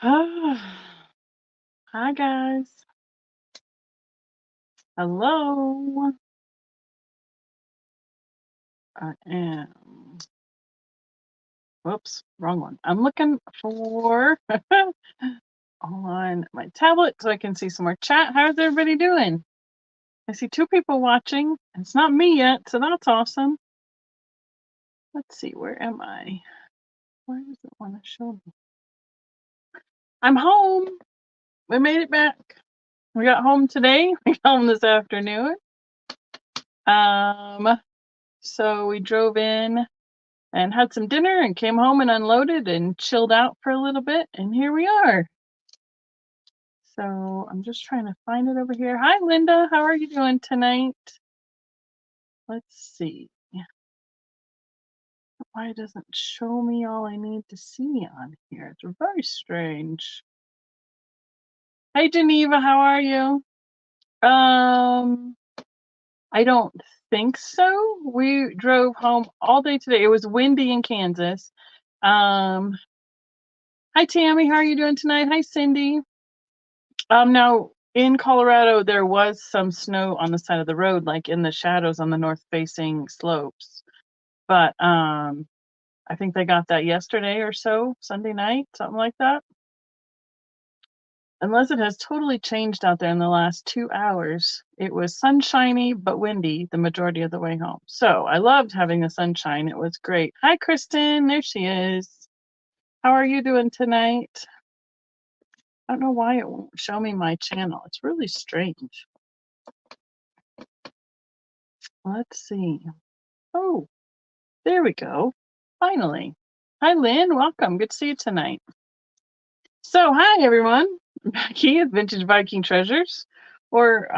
Hi, guys. Hello. I am. Whoops, wrong one. I'm looking for on my tablet so I can see some more chat. How's everybody doing? I see two people watching. It's not me yet, so that's awesome. Let's see, where am I? Why does it want to show me? I'm home. We made it back. We got home today. We got home this afternoon. So we drove in and had some dinner and came home and unloaded and chilled out for a little bit, and here we are. So I'm just trying to find it over here. Hi, Linda. How are you doing tonight? Let's see. Why doesn't show me all I need to see on here? It's very strange. Hey, Geneva. How are you? I don't think so. We drove home all day today. It was windy in Kansas. Um, Hi, Tammy. How are you doing tonight? Hi, Cindy. Now in Colorado, there was some snow on the side of the road, like in the shadows on the north-facing slopes. But I think they got that yesterday or so, Sunday night, something like that. Unless it has totally changed out there in the last 2 hours. It was sunshiny but windy the majority of the way home. So I loved having the sunshine. It was great. Hi, Kristen. There she is. How are you doing tonight? I don't know why it won't show me my channel. It's really strange. Let's see. Oh, there we go. Finally. Hi, Lynn. Welcome. Good to see you tonight. So, hi, everyone. Becky at Vintage Viking Treasures, or,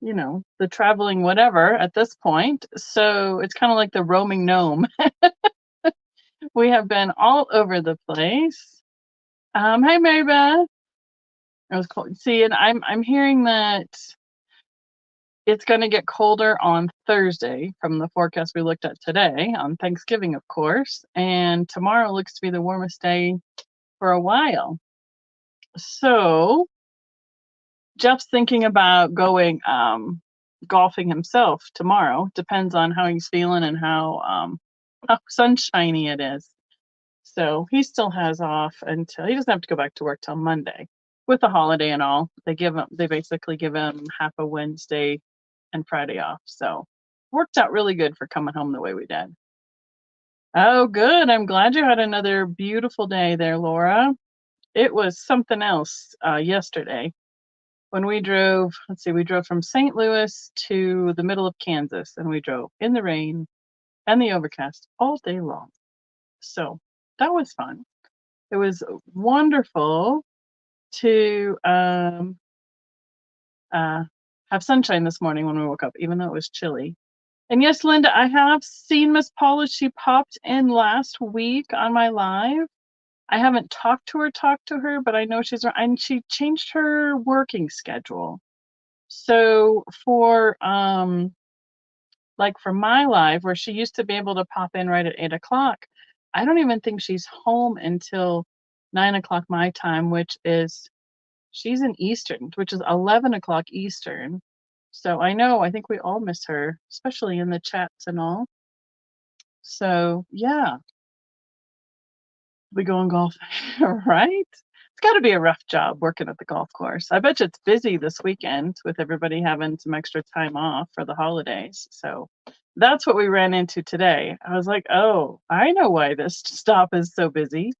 the traveling whatever at this point. So, it's kind of like the roaming gnome. We have been all over the place. Hi, Mary Beth. It was cold. See, and I'm hearing that it's going to get colder on Thursday from the forecast we looked at today, on Thanksgiving, of course. And tomorrow looks to be the warmest day for a while. So Jeff's thinking about going golfing himself tomorrow. Depends on how he's feeling and how sunshiny it is. So he still has off until he doesn't have to go back to work till Monday. With the holiday and all, they basically give him half a Wednesday and Friday off. So worked out really good for coming home the way we did. Oh, good. I'm glad you had another beautiful day there, Laura. It was something else yesterday when we drove. Let's see, we drove from St. Louis to the middle of Kansas, and we drove in the rain and the overcast all day long. So that was fun. It was wonderful to have sunshine this morning when we woke up, even though it was chilly. And yes, Linda, I have seen Miss Paula. She popped in last week on my live. I haven't talked to her, but I know and she changed her working schedule. So for for my live, where she used to be able to pop in right at 8 o'clock, I don't even think she's home until 9 o'clock my time, she's in Eastern, which is 11 o'clock Eastern. So I think we all miss her, especially in the chats and all. So yeah, we going golfing, right? It's got to be a rough job working at the golf course. I bet you it's busy this weekend with everybody having some extra time off for the holidays. So that's what we ran into today. I was like, oh, I know why this stop is so busy.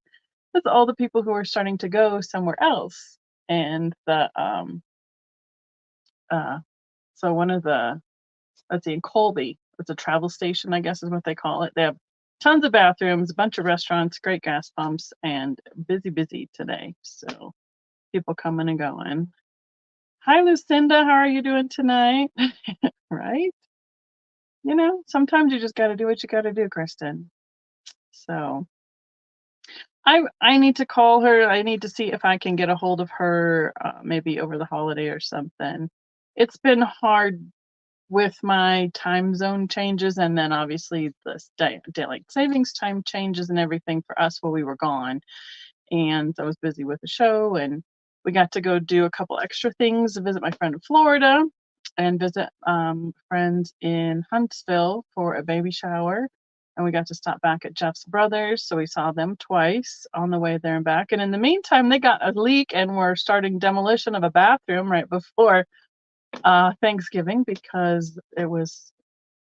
It's all the people who are starting to go somewhere else. And so one of the, let's see, in Colby, it's a travel station, I guess is what they call it. They have tons of bathrooms, a bunch of restaurants, great gas pumps, and busy today. So people coming and going. Hi, Lucinda. How are you doing tonight? Right? Sometimes you just got to do what you got to do, Kristen. So I need to call her. I need to see if I can get a hold of her maybe over the holiday or something. It's been hard with my time zone changes, and then obviously the daylight savings time changes and everything for us while we were gone. and I was busy with the show, and we got to go do a couple extra things, visit my friend in Florida and visit friends in Huntsville for a baby shower. And we got to stop back at Jeff's brothers, so we saw them twice on the way there and back. And in the meantime, they got a leak and were starting demolition of a bathroom right before Thanksgiving because it was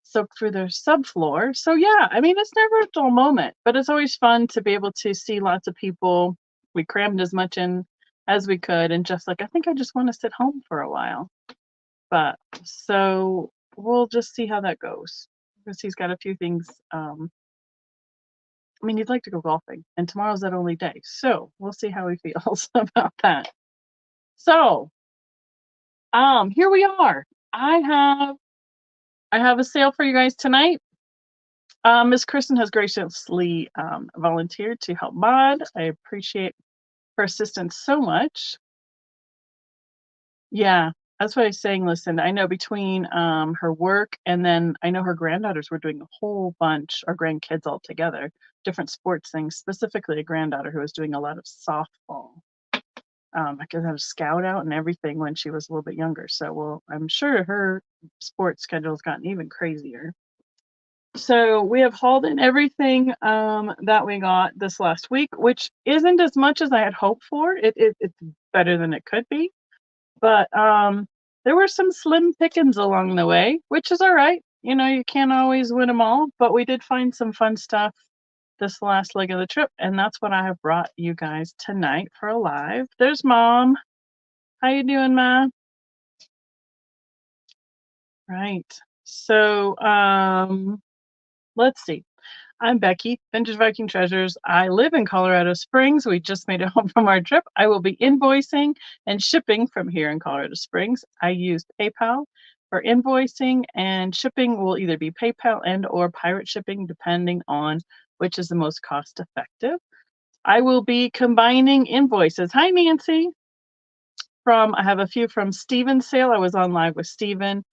soaked through their subfloor. So yeah, I mean, it's never a dull moment, but it's always fun to be able to see lots of people. We crammed as much in as we could, and just like, I think I just want to sit home for a while. But so we'll just see how that goes because he's got a few things. I mean, he'd like to go golfing, and tomorrow's that only day, so we'll see how he feels about that. So, here we are. I have a sale for you guys tonight. Miss Kristen has graciously volunteered to help mod. I appreciate her assistance so much. Yeah, that's what I was saying. Listen, I know between her work and then I know her granddaughters were doing a whole bunch, or grandkids all together, different sports things, specifically a granddaughter who was doing a lot of softball. I could have a scout out and everything when she was a little bit younger. So, well, I'm sure her sports schedule has gotten even crazier. So we have hauled in everything that we got this last week, which isn't as much as I had hoped for. It's better than it could be, but there were some slim pickings along the way, which is all right. You know, you can't always win them all, but we did find some fun stuff this last leg of the trip, and that's what I have brought you guys tonight for a live. There's Mom. How you doing, Ma? Right. So let's see. I'm Becky, Vintage Viking Treasures. I live in Colorado Springs. We just made it home from our trip. I will be invoicing and shipping from here in Colorado Springs. I use PayPal for invoicing, and shipping will either be PayPal and or pirate shipping, depending on which is the most cost effective. I will be combining invoices. Hi, Nancy. I have a few from Steven's sale. I was on live with Steven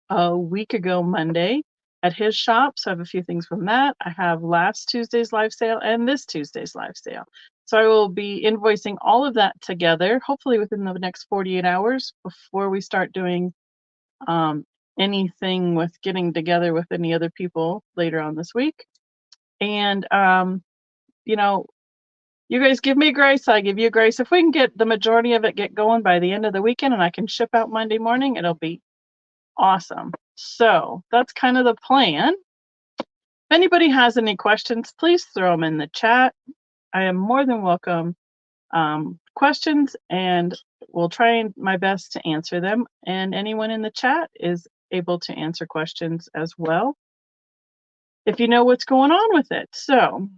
a week ago Monday at his shop. So I have a few things from that. I have last Tuesday's live sale and this Tuesday's live sale. So I will be invoicing all of that together, hopefully within the next 48 hours before we start doing anything with getting together with any other people later on this week. And, you know, you guys give me grace, I give you grace. If we can get the majority of it get going by the end of the weekend and I can ship out Monday morning, it'll be awesome. So that's kind of the plan. If anybody has any questions, please throw them in the chat. I am more than welcome questions, and we'll try my best to answer them. And anyone in the chat is able to answer questions as well if you know what's going on with it. So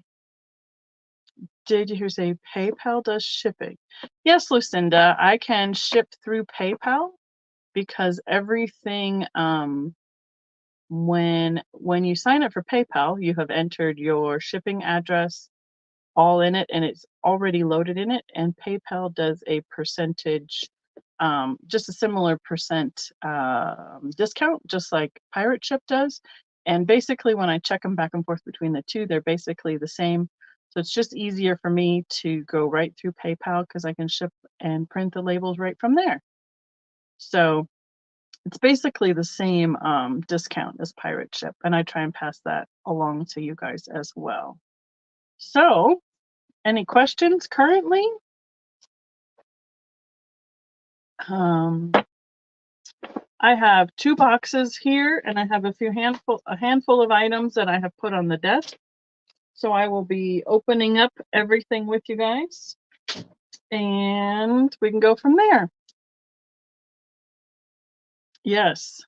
did you hear say PayPal does shipping? Yes, Lucinda, I can ship through PayPal because everything when you sign up for PayPal, you have entered your shipping address all in it, and it's already loaded in it. And PayPal does a percentage, just a similar percent discount, just like Pirate Ship does. And basically, when I check them back and forth between the two, they're basically the same. So it's just easier for me to go right through PayPal because I can ship and print the labels right from there. So it's basically the same discount as Pirate Ship, and I try and pass that along to you guys as well. So, any questions currently? I have 2 boxes here, and I have a handful of items that I have put on the desk. So I will be opening up everything with you guys, and we can go from there. Yes.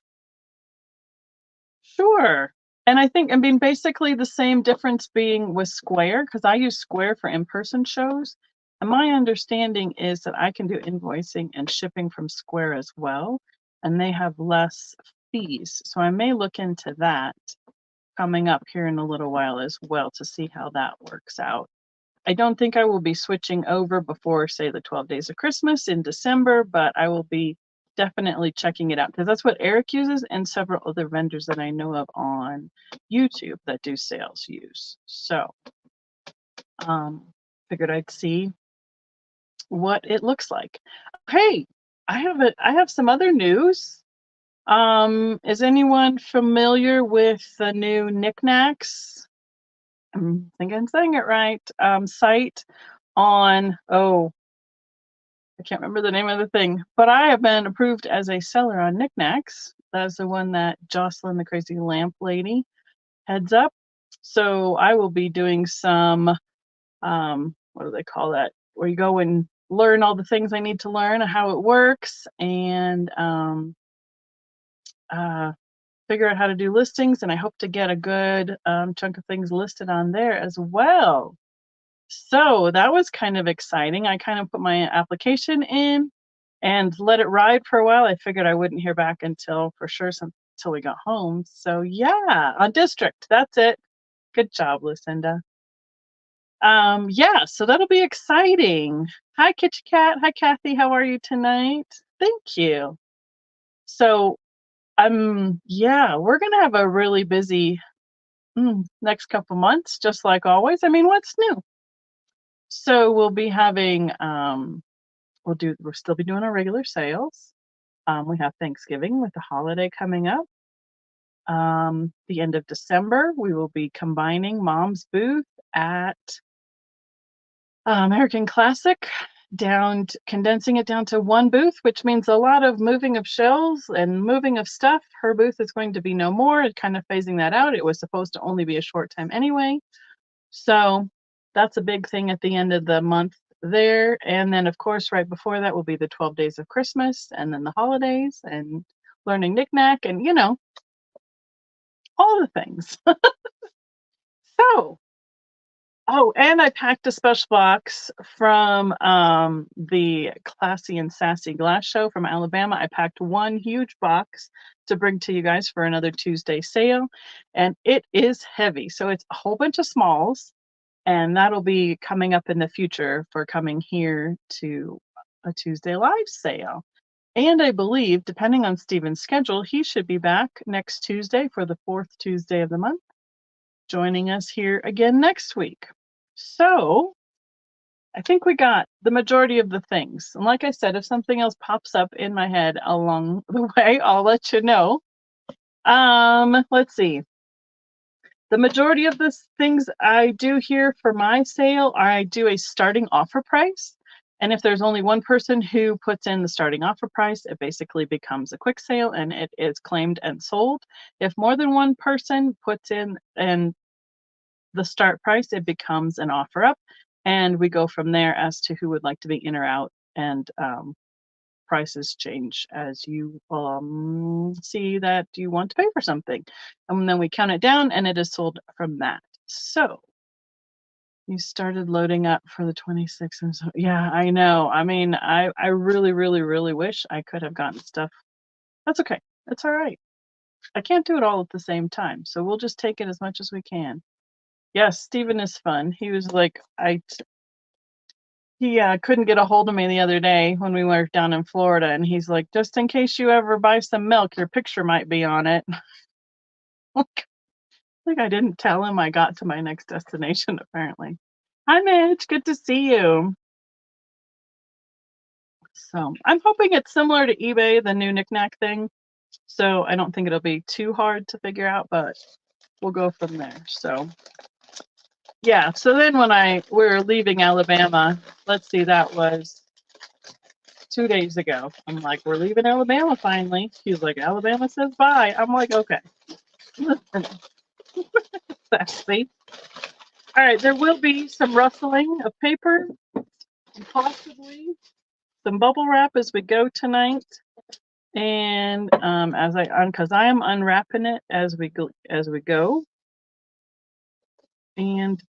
Sure. And I mean, basically the same difference being with Square, because I use Square for in-person shows. And my understanding is that I can do invoicing and shipping from Square as well, and they have less fees. So I may look into that coming up here in a little while as well to see how that works out. I don't think I will be switching over before, say, the 12 days of Christmas in December, but I will be definitely checking it out because that's what Eric uses and several other vendors that I know of on YouTube that do sales use. So figured I'd see what it looks like. Hey, I have some other news. Is anyone familiar with the new Knickknacks? I think I'm saying it right. Site on, oh, I can't remember the name of the thing, but I have been approved as a seller on Knickknacks. That's the one that Jocelyn, the crazy lamp lady, heads up. So I will be doing some, what do they call that? Where you go and learn all the things I need to learn, how it works, and figure out how to do listings. And I hope to get a good chunk of things listed on there as well. So that was kind of exciting. I kind of put my application in and let it ride for a while. I figured I wouldn't hear back until for sure until we got home. So yeah, on district. That's it. Good job, Lucinda. Yeah, so that'll be exciting. Hi, Kitty Cat. Hi, Kathy. How are you tonight? Thank you. So yeah, we're gonna have a really busy next couple months, just like always. I mean, what's new? So we'll be having we'll still be doing our regular sales. We have Thanksgiving with the holiday coming up. The end of December, we will be combining Mom's booth at American Classic, condensing it down to one booth, which means a lot of moving of shelves and moving of stuff. Her booth is going to be no more, kind of phasing that out. It was supposed to only be a short time anyway. So that's a big thing at the end of the month there. And then, of course, right before that will be the 12 days of Christmas and then the holidays and learning knick-knack and, all the things. So, oh, and I packed a special box from the Classy and Sassy Glass Show from Alabama. I packed one huge box to bring to you guys for another Tuesday sale, and it is heavy. So it's a whole bunch of smalls, and that'll be coming up in the future for coming here to a Tuesday live sale. And I believe, depending on Steven's schedule, he should be back next Tuesday for the 4th Tuesday of the month, joining us here again next week. So I think we got the majority of the things. And like I said, if something else pops up in my head along the way, I'll let you know. Let's see. The majority of the things I do here for my sale, I do a starting offer price. And if there's only one person who puts in the starting offer price, it basically becomes a quick sale and it is claimed and sold. If more than one person puts in and the start price, it becomes an offer up. And we go from there as to who would like to be in or out, and prices change as you see that you want to pay for something. And then we count it down and it is sold from that. So you started loading up for the 26th. And so, yeah, I know. I mean, I really, really, really wish I could have gotten stuff. That's okay. It's all right. I can't do it all at the same time. So we'll just take it as much as we can. Yes, Steven is fun. He was like, he couldn't get a hold of me the other day when we were down in Florida, and he's like, just in case you ever buy some milk, your picture might be on it. Like I didn't tell him I got to my next destination, apparently. Hi, Mitch. Good to see you. So I'm hoping it's similar to eBay, the new knickknack thing. So I don't think it'll be too hard to figure out, but we'll go from there. So yeah, so then when we were leaving Alabama, let's see, that was 2 days ago. I'm like, we're leaving Alabama finally. He's like, Alabama says bye. I'm like, okay. Sassy. All right, there will be some rustling of paper, and possibly some bubble wrap as we go tonight. And because I am unwrapping it as we go. And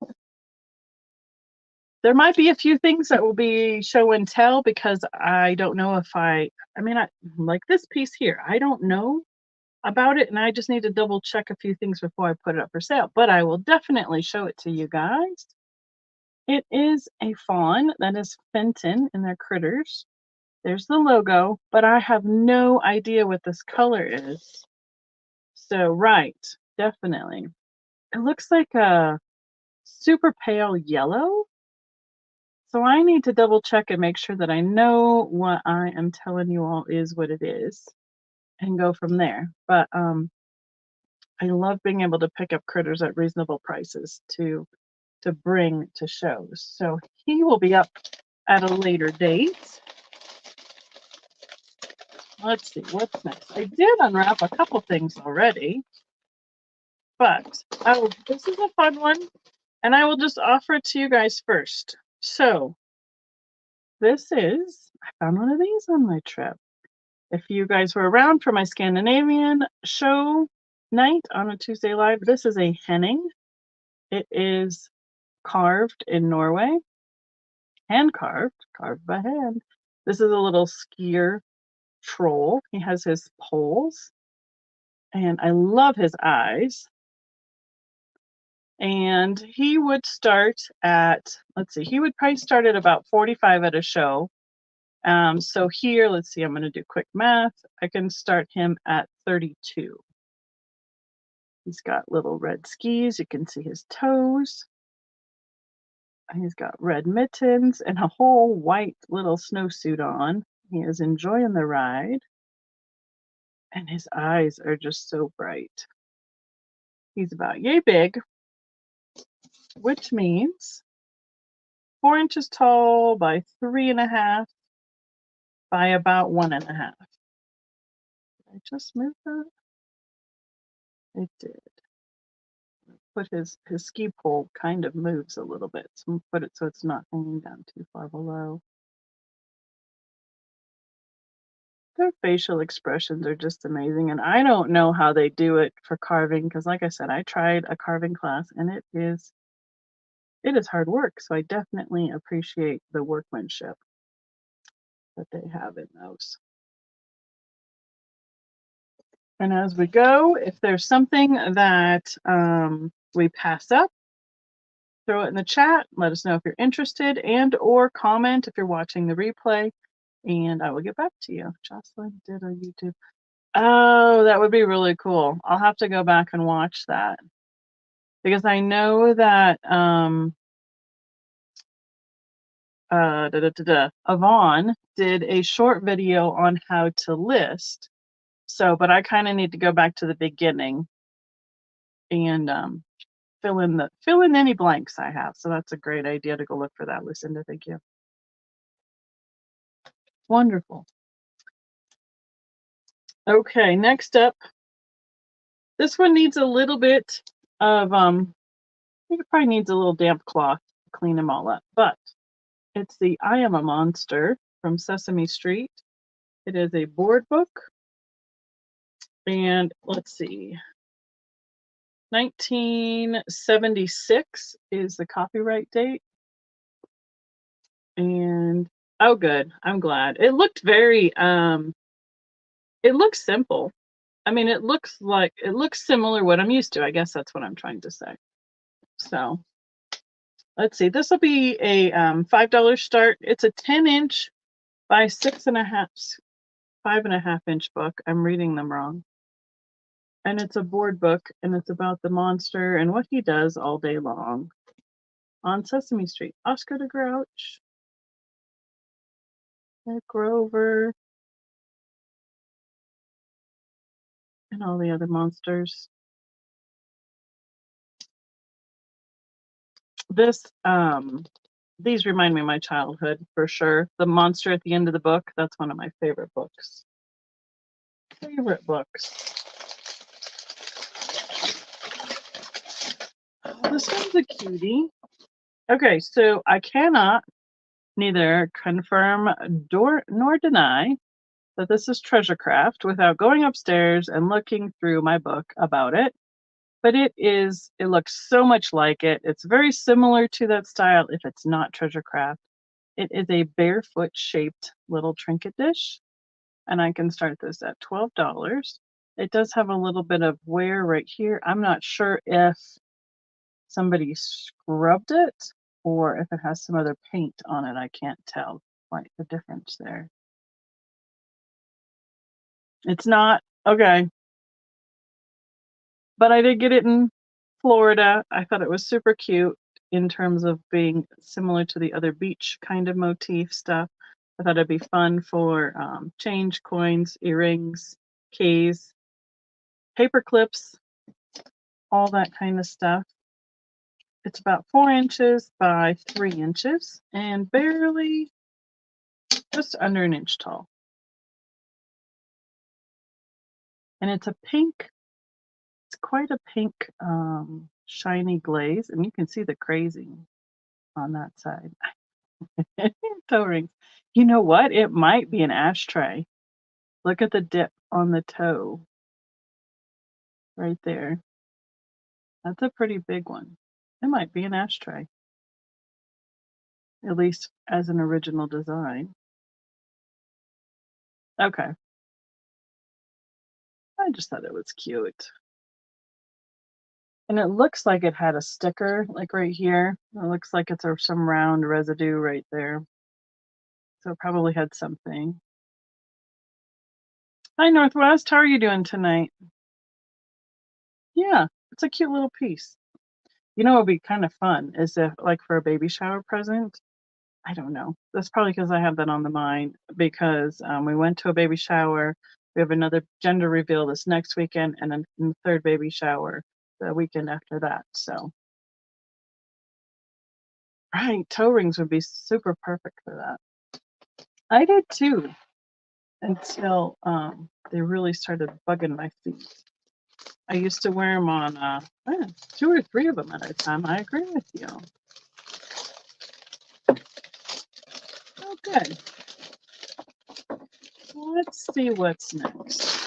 there might be a few things that will be show and tell because I don't know if I like this piece here. I don't know about it, and I just need to double check a few things before I put it up for sale. But I will definitely show it to you guys. It is a fawn that is Fenton in their critters. There's the logo, but I have no idea what this color is. So right, definitely. It looks like a super pale yellow. So I need to double check and make sure that I know what I am telling you all is what it is and go from there. But I love being able to pick up critters at reasonable prices to bring to shows. So he will be up at a later date. Let's see what's next. I did unwrap a couple things already, but this is a fun one, and I will just offer it to you guys first. So I found one of these on my trip. If you guys were around for my Scandinavian show night on a Tuesday live, this is a Henning. It is carved in Norway, hand carved by hand. This is a little skier troll. He has his poles, and I love his eyes. And he would start at, let's see, he would probably start at about 45 at a show. So here, let's see, I'm going to do quick math. I can start him at 32. He's got little red skis. You can see his toes. He's got red mittens and a whole white little snowsuit on. He is enjoying the ride. And his eyes are just so bright. He's about yay big, which means 4 inches tall by 3.5 by about 1.5. Did I just move that? It did. Put his ski pole kind of moves a little bit. So I'm gonna put it so it's not hanging down too far below. Their facial expressions are just amazing, and I don't know how they do it for carving because, like I said, I tried a carving class and it is hard work. So I definitely appreciate the workmanship that they have in those. And as we go, if there's something that we pass up, throw it in the chat. Let us know if you're interested, and or comment if you're watching the replay, and I will get back to you. Jocelyn did a YouTube. Oh, that would be really cool. I'll have to go back and watch that because I know that Yvonne did a short video on how to list. So, but I kind of need to go back to the beginning and fill in any blanks I have. So that's a great idea to go look for that, Lucinda. Thank you. Wonderful. Okay, next up. This one needs a little bit of I think it probably needs a little damp cloth to clean them all up, but it's the I Am a Monster from Sesame Street. It is a board book, and let's see, 1976 is the copyright date. And oh good, I'm glad. It looked very it looks simple. I mean, it looks similar what I'm used to. I guess that's what I'm trying to say. So let's see, this will be a $5 start. It's a 10-inch by 5.5-inch book. I'm reading them wrong. And it's a board book, and it's about the monster and what he does all day long on Sesame Street. Oscar the Grouch, Grover, and all the other monsters. These remind me of my childhood for sure. The monster at the end of the book, that's one of my favorite books. Oh, this one's a cutie. Okay, so I cannot neither confirm nor deny that this is Treasure Craft without going upstairs and looking through my book about it. But it looks so much like it. It's very similar to that style if it's not Treasure Craft. It is a barefoot shaped little trinket dish, and I can start this at $12. It does have a little bit of wear right here. I'm not sure if somebody scrubbed it or if it has some other paint on it. I can't tell quite the difference there. It's not okay. But I did get it in Florida. I thought it was super cute. in terms of being similar to the other beach kind of motif stuff. I thought it'd be fun for change, coins, earrings, keys, paper clips, all that kind of stuff. It's about 4 inches by 3 inches and barely just under an inch tall. And it's a pink, it's quite a pink shiny glaze, and you can see the crazing on that side. Toe rings. You know what? It might be an ashtray. Look at the dip on the toe right there. That's a pretty big one. It might be an ashtray, at least as an original design. Okay. I just thought it was cute. And it looks like it had a sticker, like right here. It looks like it's some round residue right there. So it probably had something. Hi, Northwest. How are you doing tonight? Yeah, it's a cute little piece. You know what would be kind of fun is if, like, for a baby shower present, I don't know. That's probably because I have that on the mind because we went to a baby shower. We have another gender reveal this next weekend and then the third baby shower the weekend after that. So, right, toe rings would be super perfect for that. I did too until they really started bugging my feet. I used to wear them on 2 or 3 of them at a time. I agree with you. Oh, good. Let's see what's next.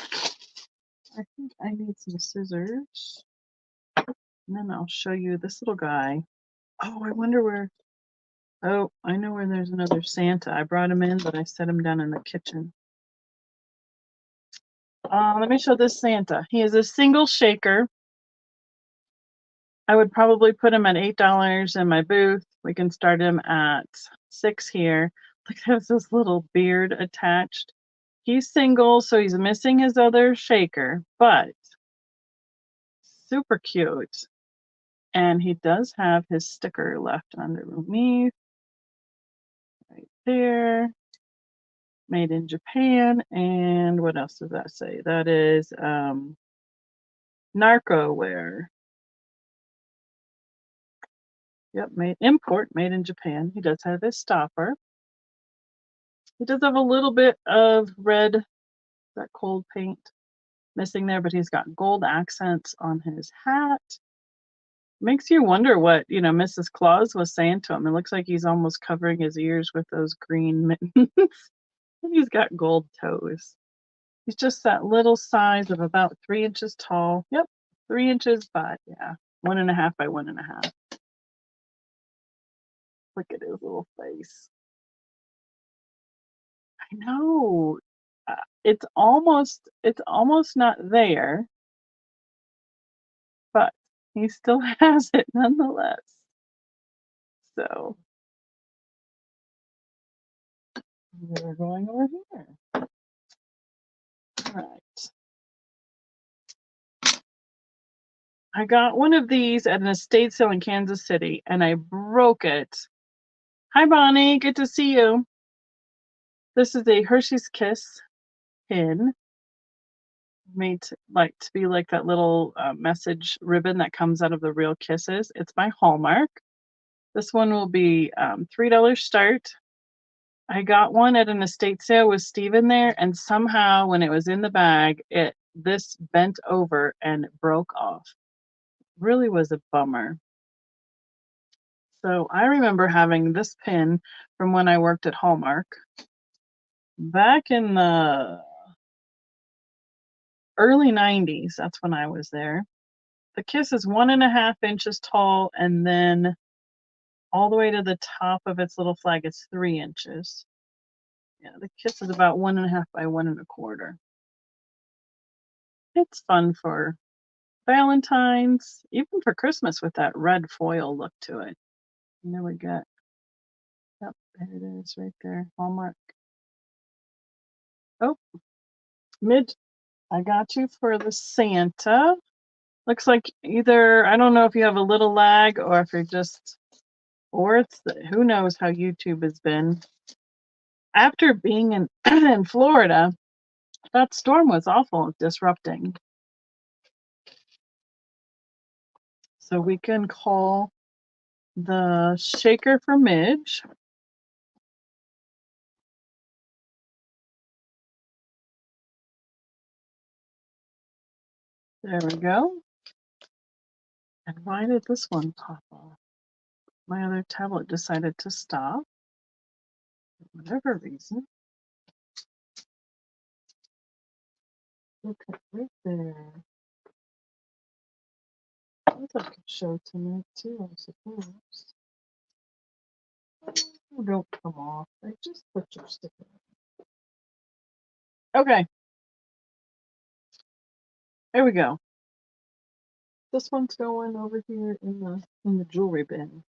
I think I need some scissors. And then I'll show you this little guy. Oh, I wonder where. Oh, I know where there's another Santa. I brought him in, but I set him down in the kitchen. Let me show this Santa. He is a single shaker. I would probably put him at $8 in my booth. We can start him at $6 here. Look, there's this little beard attached. He's single, so he's missing his other shaker, but super cute. And he does have his sticker left underneath. Right there. Made in Japan. And what else does that say? That is narco wear. Yep, made in Japan. He does have his stopper. He does have a little bit of red, that cold paint missing there, but he's got gold accents on his hat. Makes you wonder what, Mrs. Claus was saying to him. It looks like he's almost covering his ears with those green mittens. And he's got gold toes. He's just that little size of about 3 inches tall. Yep, 3 inches by, 1.5 by 1.5. Look at his little face. I know. It's almost not there, but he still has it nonetheless. So we're going over here. All right. I got one of these at an estate sale in Kansas City, and I broke it. Hi, Bonnie. Good to see you. This is a Hershey's Kiss pin made to be like that little message ribbon that comes out of the real kisses. It's by Hallmark. This one will be $3 start. I got one at an estate sale with Steve in there, and somehow when it was in the bag, this bent over and broke off. Really was a bummer. So I remember having this pin from when I worked at Hallmark back in the early 90s. That's when I was there. The kiss is 1.5 inches tall, and then all the way to the top of its little flag is 3 inches. Yeah, the kiss is about 1.5 by 1.25. It's fun for Valentine's, even for Christmas with that red foil look to it. And there we go. Yep, there it is right there. Hallmark. Oh, I got you for the Santa. Looks like either, I don't know if you have a little lag or if you're just Or it's who knows how YouTube has been. After being in in Florida, that storm was awful disrupting. So we can call the shaker for Midge. There we go. And why did this one pop off? My other tablet decided to stop. For whatever reason. Okay, right there. I could show tonight too, I suppose. Oh, don't come off. I just put your sticker. Okay. There we go. This one's going over here in the jewelry bin.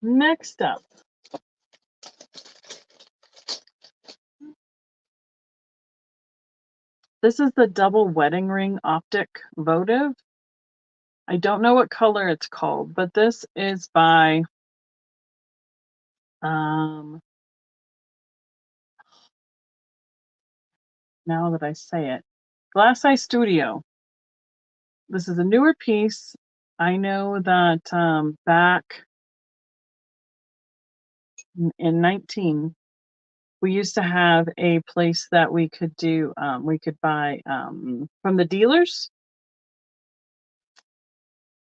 Next up. This is the double wedding ring optic votive. I don't know what color it's called, but this is by now that I say it, Glass Eye Studio. This is a newer piece. I know that back in 19, we used to have a place that we could do, we could buy from the dealers.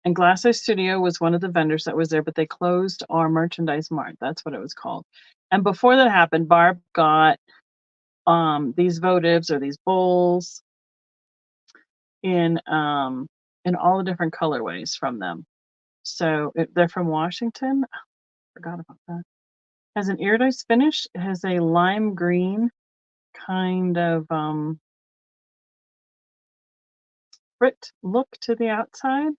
And Glass Eye Studio was one of the vendors that was there, but they closed our merchandise mart. That's what it was called. And before that happened, Barb got these votives or these bowls in all the different colorways from them. So they're from Washington. Oh, forgot about that. Has an iridized finish. It has a lime green kind of Brit look to the outside.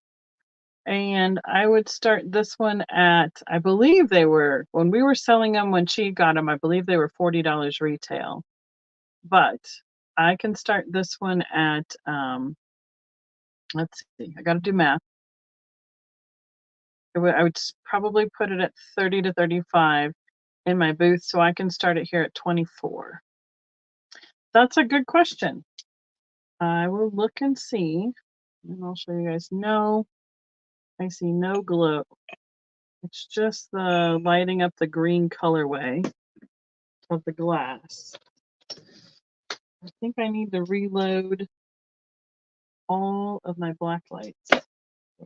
And I would start this one at, I believe they were, when we were selling them, when she got them, I believe they were $40 retail. But I can start this one at, let's see, I got to do math. I would probably put it at 30 to 35 in my booth, so I can start it here at 24. That's a good question. I will look and see, and I'll show you guys. No, I see no glow. It's just the lighting up the green colorway of the glass. I think I need to reload all of my black lights. They're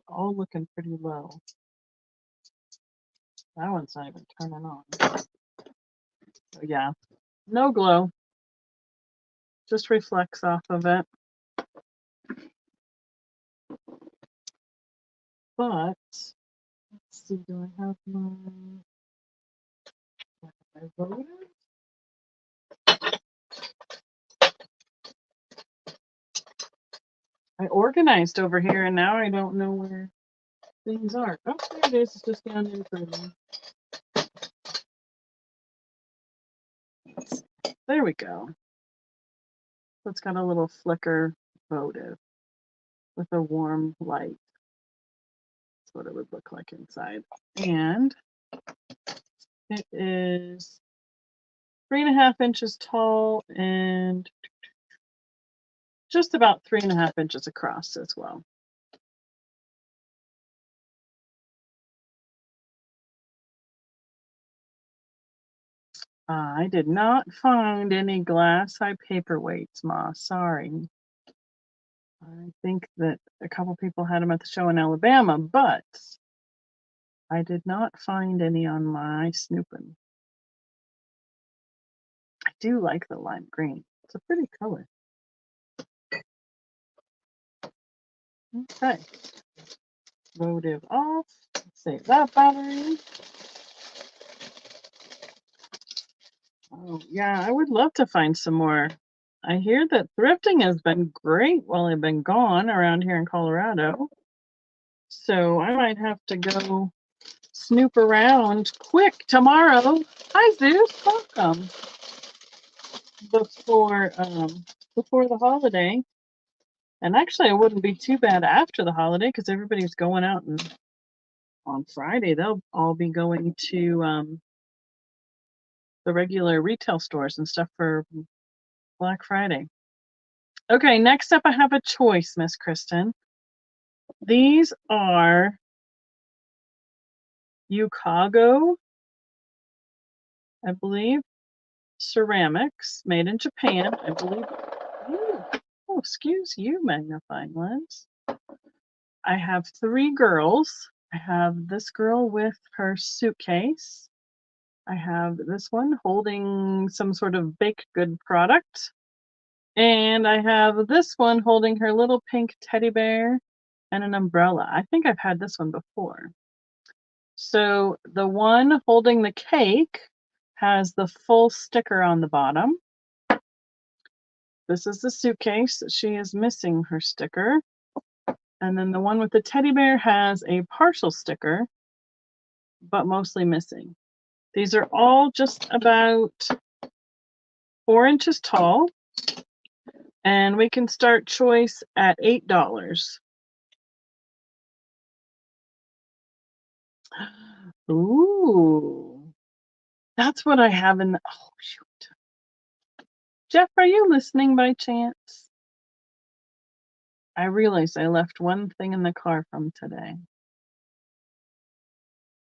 all looking pretty low. That one's not even turning on. So yeah, no glow. Just reflects off of it. But let's see, do I have my votive? I organized over here and now I don't know where things are. Oh, there it is. It's just down in further. There we go. So it's got a little flicker votive with a warm light. That's what it would look like inside. And it is 3.5 inches tall and just about 3.5 inches across as well. I did not find any glass eye paperweights, Ma. Sorry. I think that a couple people had them at the show in Alabama, but I did not find any on my snooping. I do like the lime green. It's a pretty color. Okay. Votive off. Save that battery. Oh, yeah, I would love to find some more. I hear that thrifting has been great while I've been gone around here in Colorado. So I might have to go snoop around quick tomorrow. Hi, Zeus. Welcome. Before the holiday. And actually, it wouldn't be too bad after the holiday because everybody's going out and on Friday, they'll all be going to the regular retail stores and stuff for Black Friday. Okay, next up I have a choice, Miss Kristen. These are Yukago, I believe, ceramics made in Japan, I believe. Ooh, oh, excuse you, magnifying lens. I have 3 girls. I have this girl with her suitcase. I have this one holding some sort of baked good product. And I have this one holding her little pink teddy bear and an umbrella. I think I've had this one before. So the one holding the cake has the full sticker on the bottom. This is the suitcase. She is missing her sticker. And then the one with the teddy bear has a partial sticker, but mostly missing. These are all just about 4 inches tall. And we can start choice at $8. Ooh, that's what I have in the, oh shoot. Jeff, are you listening by chance? I realized I left one thing in the car from today.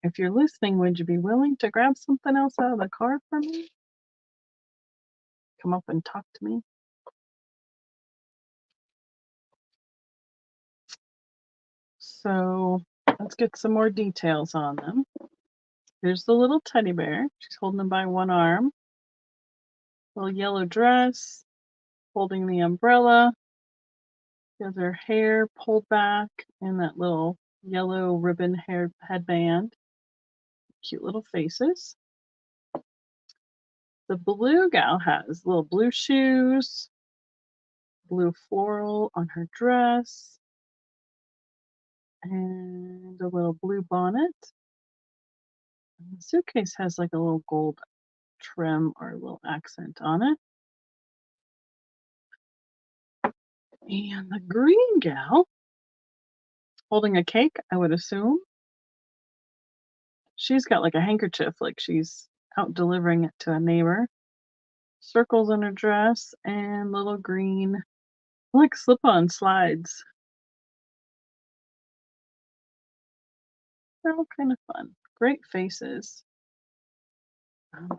If you're listening, would you be willing to grab something else out of the car for me? Come up and talk to me. So let's get some more details on them. Here's the little teddy bear. She's holding him by one arm. Little yellow dress, holding the umbrella. She has her hair pulled back in that little yellow ribbon hair headband. Cute little faces. The blue gal has little blue shoes, blue floral on her dress, and a little blue bonnet. And the suitcase has like a little gold trim or a little accent on it. And the green gal holding a cake, I would assume. She's got like a handkerchief, like she's out delivering it to a neighbor. Circles on her dress and little green, like slip-on slides. They're all kind of fun. Great faces.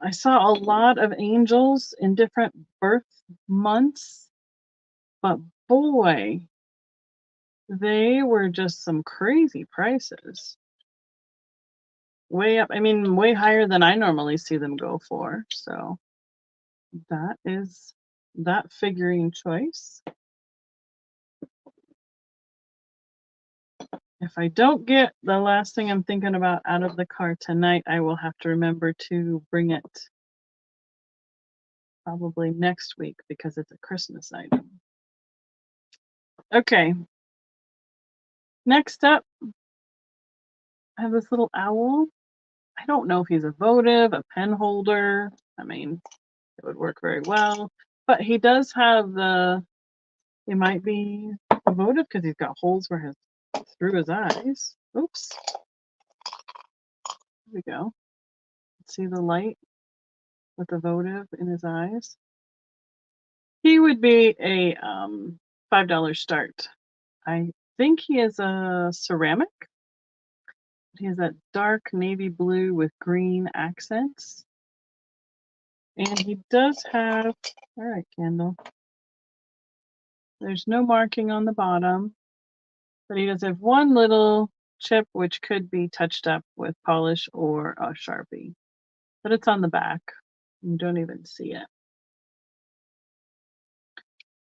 I saw a lot of angels in different birth months, but boy, they were just some crazy prices. Way up, I mean, way higher than I normally see them go for. So that is that figurine choice. If I don't get the last thing I'm thinking about out of the car tonight, I will have to remember to bring it probably next week because it's a Christmas item. Okay. Next up, I have this little owl. I don't know if he's a votive, a pen holder. I mean, it would work very well. But he does have he might be a votive because he's got holes through his eyes. Oops. There we go. See the light with the votive in his eyes? He would be a $5 start. I think he is a ceramic. He has that dark navy blue with green accents. And he does have, all right, Kendall. There's no marking on the bottom, but he does have one little chip which could be touched up with polish or a Sharpie. But it's on the back. You don't even see it.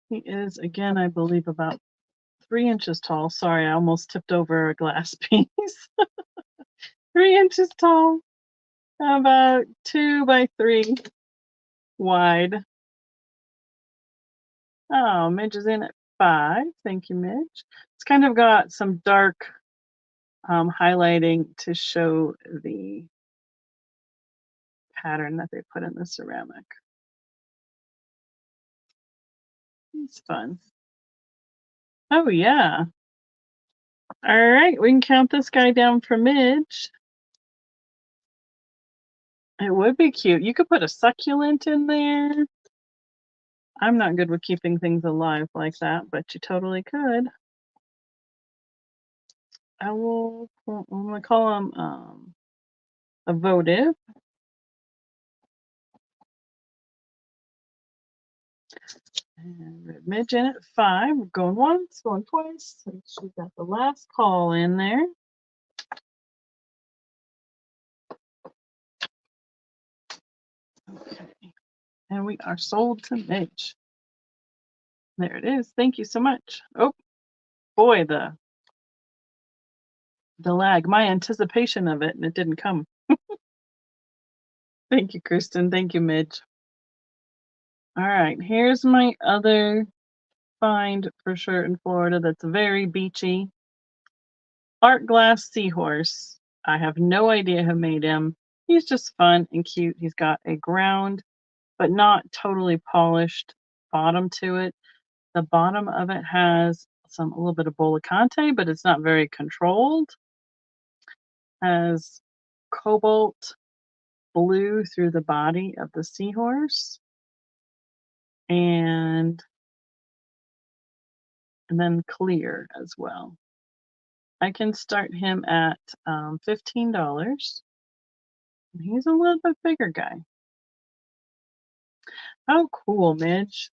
He is, again, I believe, about 3 inches tall. Sorry, I almost tipped over a glass piece. 3 inches tall, about 2 by 3 wide. Oh, Midge is in at 5. Thank you, Midge. It's kind of got some dark highlighting to show the pattern that they put in the ceramic. It's fun. Oh, yeah. All right, we can count this guy down for Midge. It would be cute. You could put a succulent in there. I'm not good with keeping things alive like that, but you totally could. I'm gonna call him a votive. And we have Midge in at 5. We're going once, going twice. She's got the last call in there. Okay. And we are sold to Midge. There it is. Thank you so much. Oh boy, the lag. My anticipation of it, and it didn't come. Thank you, Kristen. Thank you, Midge. All right, here's my other find for sure in Florida that's very beachy. Art glass seahorse. I have no idea who made him. He's just fun and cute. He's got a ground, but not totally polished bottom to it. The bottom of it has a little bit of bollicante, but it's not very controlled. Has cobalt blue through the body of the seahorse. And then clear as well. I can start him at $15. He's a little bit bigger guy. Oh, cool, Midge.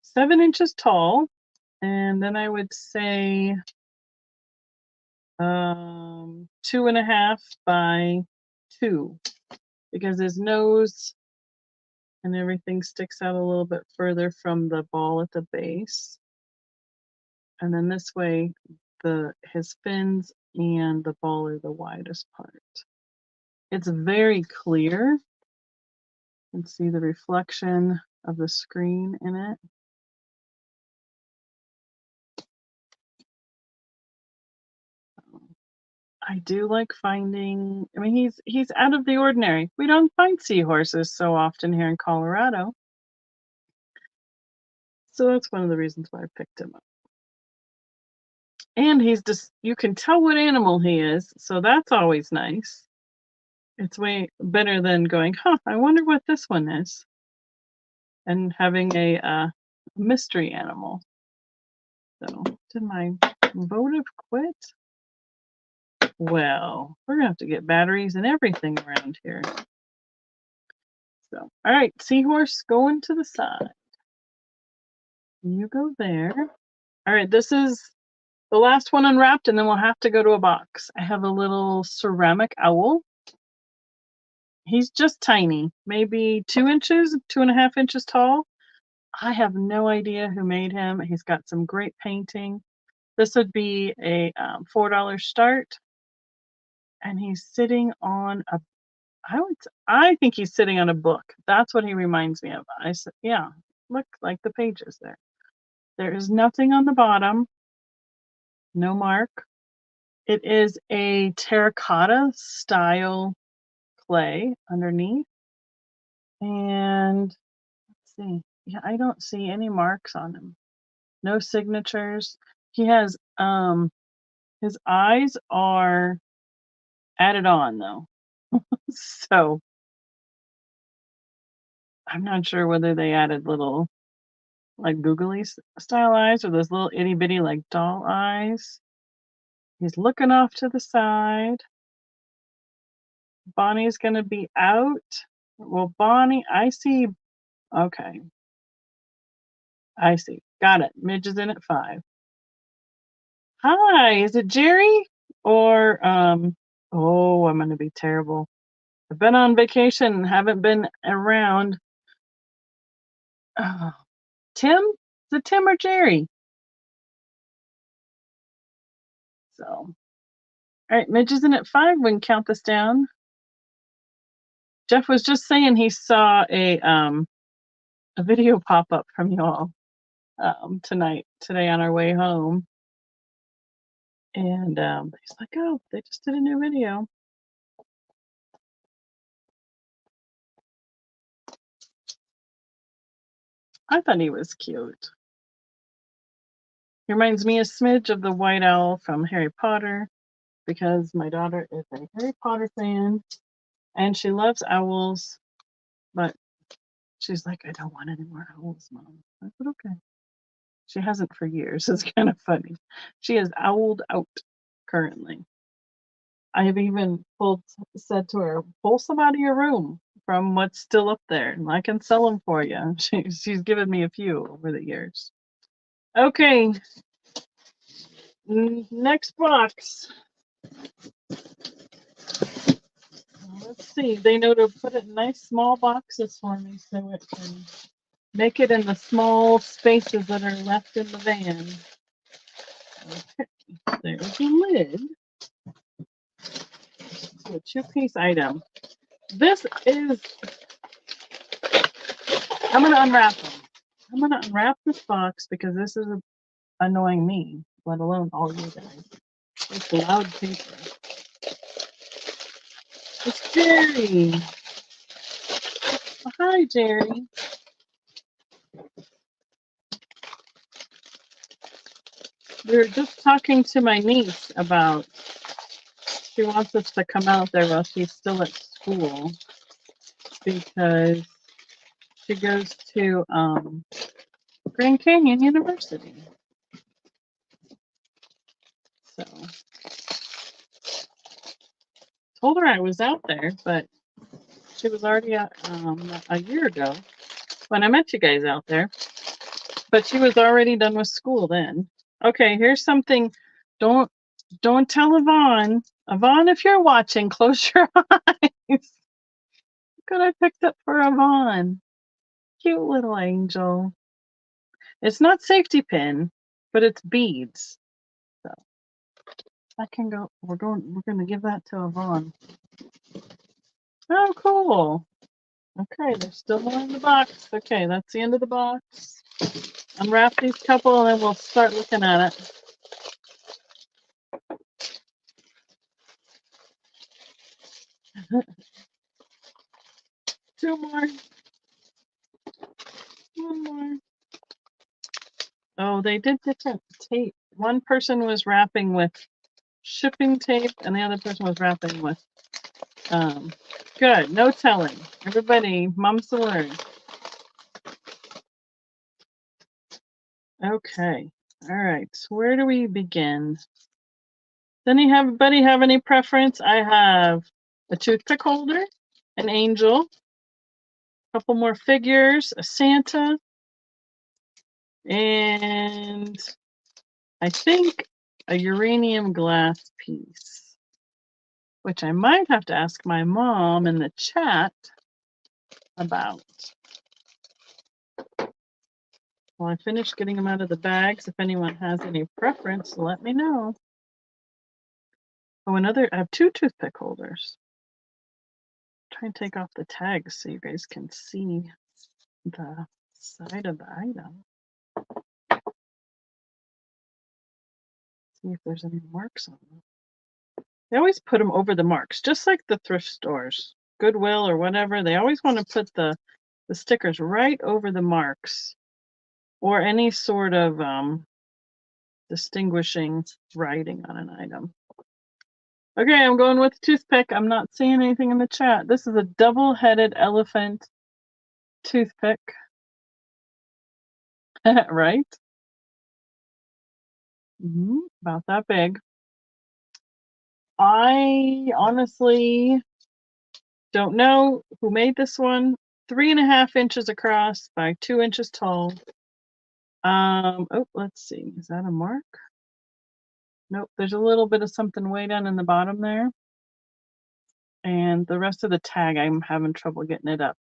7 inches tall, and then I would say 2.5 by 2, because his nose and everything sticks out a little bit further from the ball at the base. And then this way, his fins and the ball are the widest part. It's very clear. You can see the reflection of the screen in it. I do like finding, I mean, he's out of the ordinary. We don't find seahorses so often here in Colorado. So that's one of the reasons why I picked him up. And he's just, you can tell what animal he is, so that's always nice. It's way better than going, I wonder what this one is, and having a mystery animal. So, did my votive quit? Well, we're gonna have to get batteries and everything around here. So, all right, seahorse going to the side. You go there. All right, this is the last one unwrapped, and then we'll have to go to a box. I have a little ceramic owl. He's just tiny, maybe 2 inches, 2.5 inches tall. I have no idea who made him. He's got some great painting. This would be a $4 start. And he's sitting on a, I think he's sitting on a book. That's what he reminds me of. I said, yeah, look like the pages there. There is nothing on the bottom, no mark. It is a terracotta style clay underneath. And let's see. Yeah, I don't see any marks on him. No signatures. He has his eyes are added on though. So I'm not sure whether they added little like googly style eyes or those little itty bitty like doll eyes. He's looking off to the side. Bonnie's gonna be out. Well, Bonnie, I see. Okay. I see. Got it. Midge is in at 5. Hi, is it Jerry? Or oh, I'm gonna be terrible. I've been on vacation, haven't been around. Oh, Tim? Is it Tim or Jerry? So, all right, Midge is in at 5. We can count this down. Jeff was just saying he saw a video pop up from y'all today on our way home. And he's like, oh, they just did a new video. I thought he was cute. He reminds me a smidge of the White Owl from Harry Potter because my daughter is a Harry Potter fan and she loves owls, but she's like, I don't want any more owls, Mom. I said, okay. She hasn't for years. It's kind of funny. She is owled out currently. I have even said to her, pull some out of your room from what's still up there, and I can sell them for you. She's given me a few over the years. Okay, next box. Let's see. They know to put it in nice small boxes for me so it can make it in the small spaces that are left in the van. Okay, there's the lid. So a two-piece item. This is, I'm going to unwrap them. I'm going to unwrap this box because this is annoying me, let alone all you guys. It's loud paper. It's Jerry. Oh, hi, Jerry. We were just talking to my niece about, she wants us to come out there while she's still at school because she goes to Grand Canyon University. So, told her I was out there, but she was already out a year ago when I met you guys out there. But she was already done with school then. Okay, here's something. Don't tell Yvonne. Yvonne, if you're watching, close your eyes. Look what I picked up for Yvonne. Cute little angel. It's not safety pin, but it's beads. So I can go. We're gonna give that to Yvonne. Oh, cool. Okay, there's still more in the box. Okay, that's the end of the box. Unwrap these couple and then we'll start looking at it. Two more. One more. Oh, they did different tape. One person was wrapping with shipping tape and the other person was wrapping with good, no telling. Everybody, mum's the word. Okay. All right. So where do we begin? Does anybody have any preference? I have a toothpick holder, an angel, a couple more figures, a Santa, and I think a uranium glass piece, which I might have to ask my mom in the chat about. Well, I finished getting them out of the bags. If anyone has any preference, let me know. Oh, I have two toothpick holders. Try and take off the tags so you guys can see the side of the item. See if there's any marks on them. They always put them over the marks, just like the thrift stores, Goodwill or whatever. They always want to put the stickers right over the marks or any sort of distinguishing writing on an item. Okay, I'm going with toothpick. I'm not seeing anything in the chat. This is a double-headed elephant toothpick. Right? About that big. I honestly don't know who made this one. 3.5 inches across by 2 inches tall. Oh, let's see. Is that a mark? Nope, there's a little bit of something way down in the bottom there. And the rest of the tag, I'm having trouble getting it up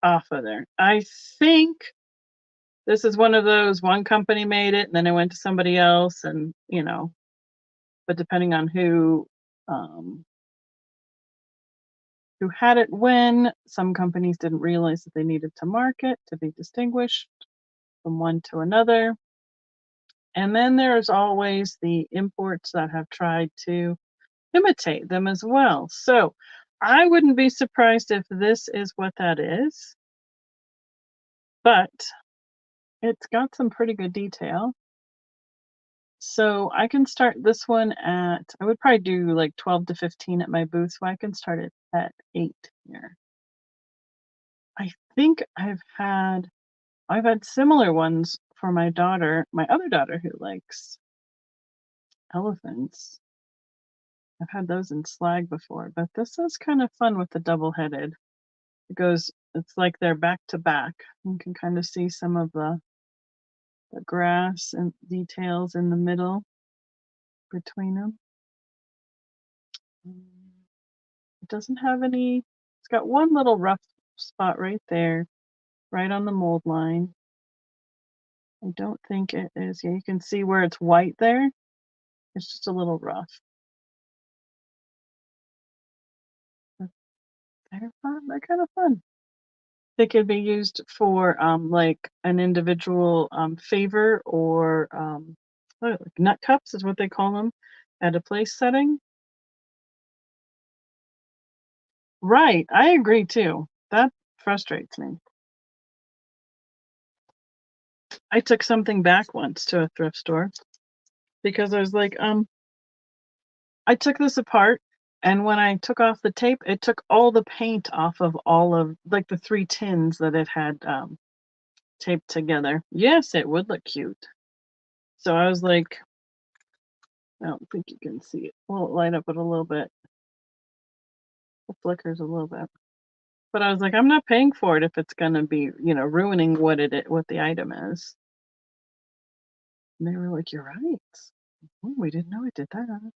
off of there. I think this is one of those, one company made it and then it went to somebody else and, you know, but depending on who had it when, some companies didn't realize that they needed to mark it to be distinguished from one to another. And then there's always the imports that have tried to imitate them as well. So I wouldn't be surprised if this is what that is, but it's got some pretty good detail. So I can start this one I would probably do like 12 to 15 at my booth, so I can start it at 8 here. I think I've had similar ones for my other daughter who likes elephants. I've had those in slag before, but this is kind of fun with the double-headed. It's like they're back to back. You can kind of see some of the grass and details in the middle between them. It doesn't have it's got one little rough spot right there, right on the mold line. I don't think it is. Yeah, you can see where it's white there. It's just a little rough. But they're fun. They're kind of fun. They could be used for like an individual favor or like nut cups is what they call them at a place setting. Right. I agree too. That frustrates me. I took something back once to a thrift store because I was like, I took this apart, and when I took off the tape, it took all the paint off of all of like the 3 tins that it had taped together. Yes, it would look cute. So I was like, I don't think you can see it. Will it light up it a little bit? It flickers a little bit. But I was like, I'm not paying for it if it's gonna be, ruining what the item is. And they were like, "You're right. Oh, we didn't know it did that."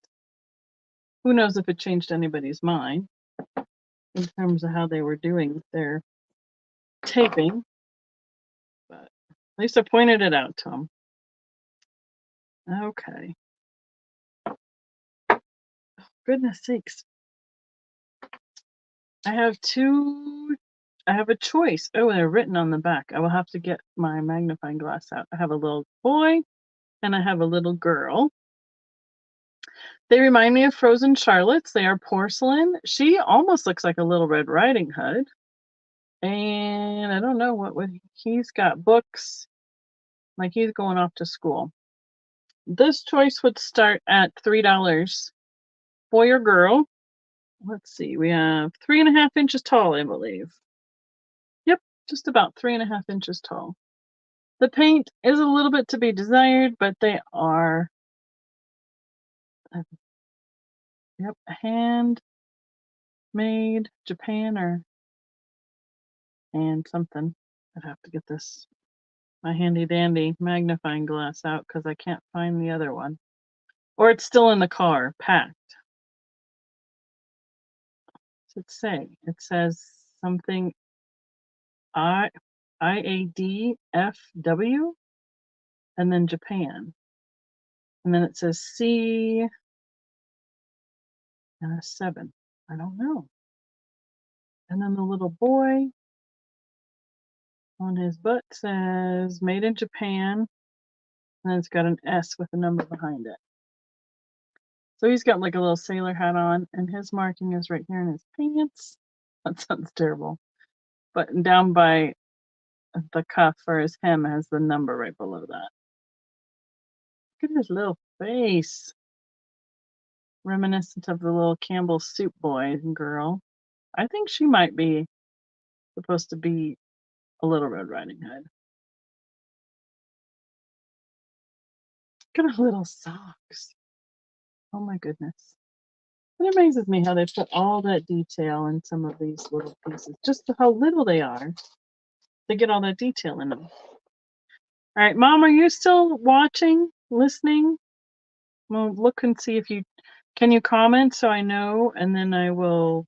Who knows if it changed anybody's mind in terms of how they were doing their taping, but at least I pointed it out to them. Okay. Goodness sakes. I have two. I have a choice. Oh, they're written on the back. I will have to get my magnifying glass out. I have a little boy and I have a little girl. They remind me of Frozen Charlottes. They are porcelain. She almost looks like a Little Red Riding Hood. And I don't know he's got books, like he's going off to school. This choice would start at $3 for your girl. Let's see, we have 3.5 inches tall, I believe. Yep, just about 3.5 inches tall. The paint is a little bit to be desired, but they are, yep, handmade Japan and something. I'd have to get my handy dandy magnifying glass out because I can't find the other one. Or it's still in the car, packed. What's it say? It says something IADFW and then Japan. And then it says C and a 7. I don't know. And then the little boy on his butt says made in Japan. And it's got an S with a number behind it. So he's got like a little sailor hat on, and his marking is right here in his pants. That sounds terrible. But down by the cuff for his hem has the number right below that. Look at his little face. Reminiscent of the little Campbell soup boy and girl. I think she might be supposed to be a Little Red Riding Hood. Look at her little socks. Oh my goodness. It amazes me how they put all that detail in some of these little pieces. Just how little they are. They get all that detail in them. All right, Mom, are you still watching, listening? Well, look and see if can you comment so I know, and then I will,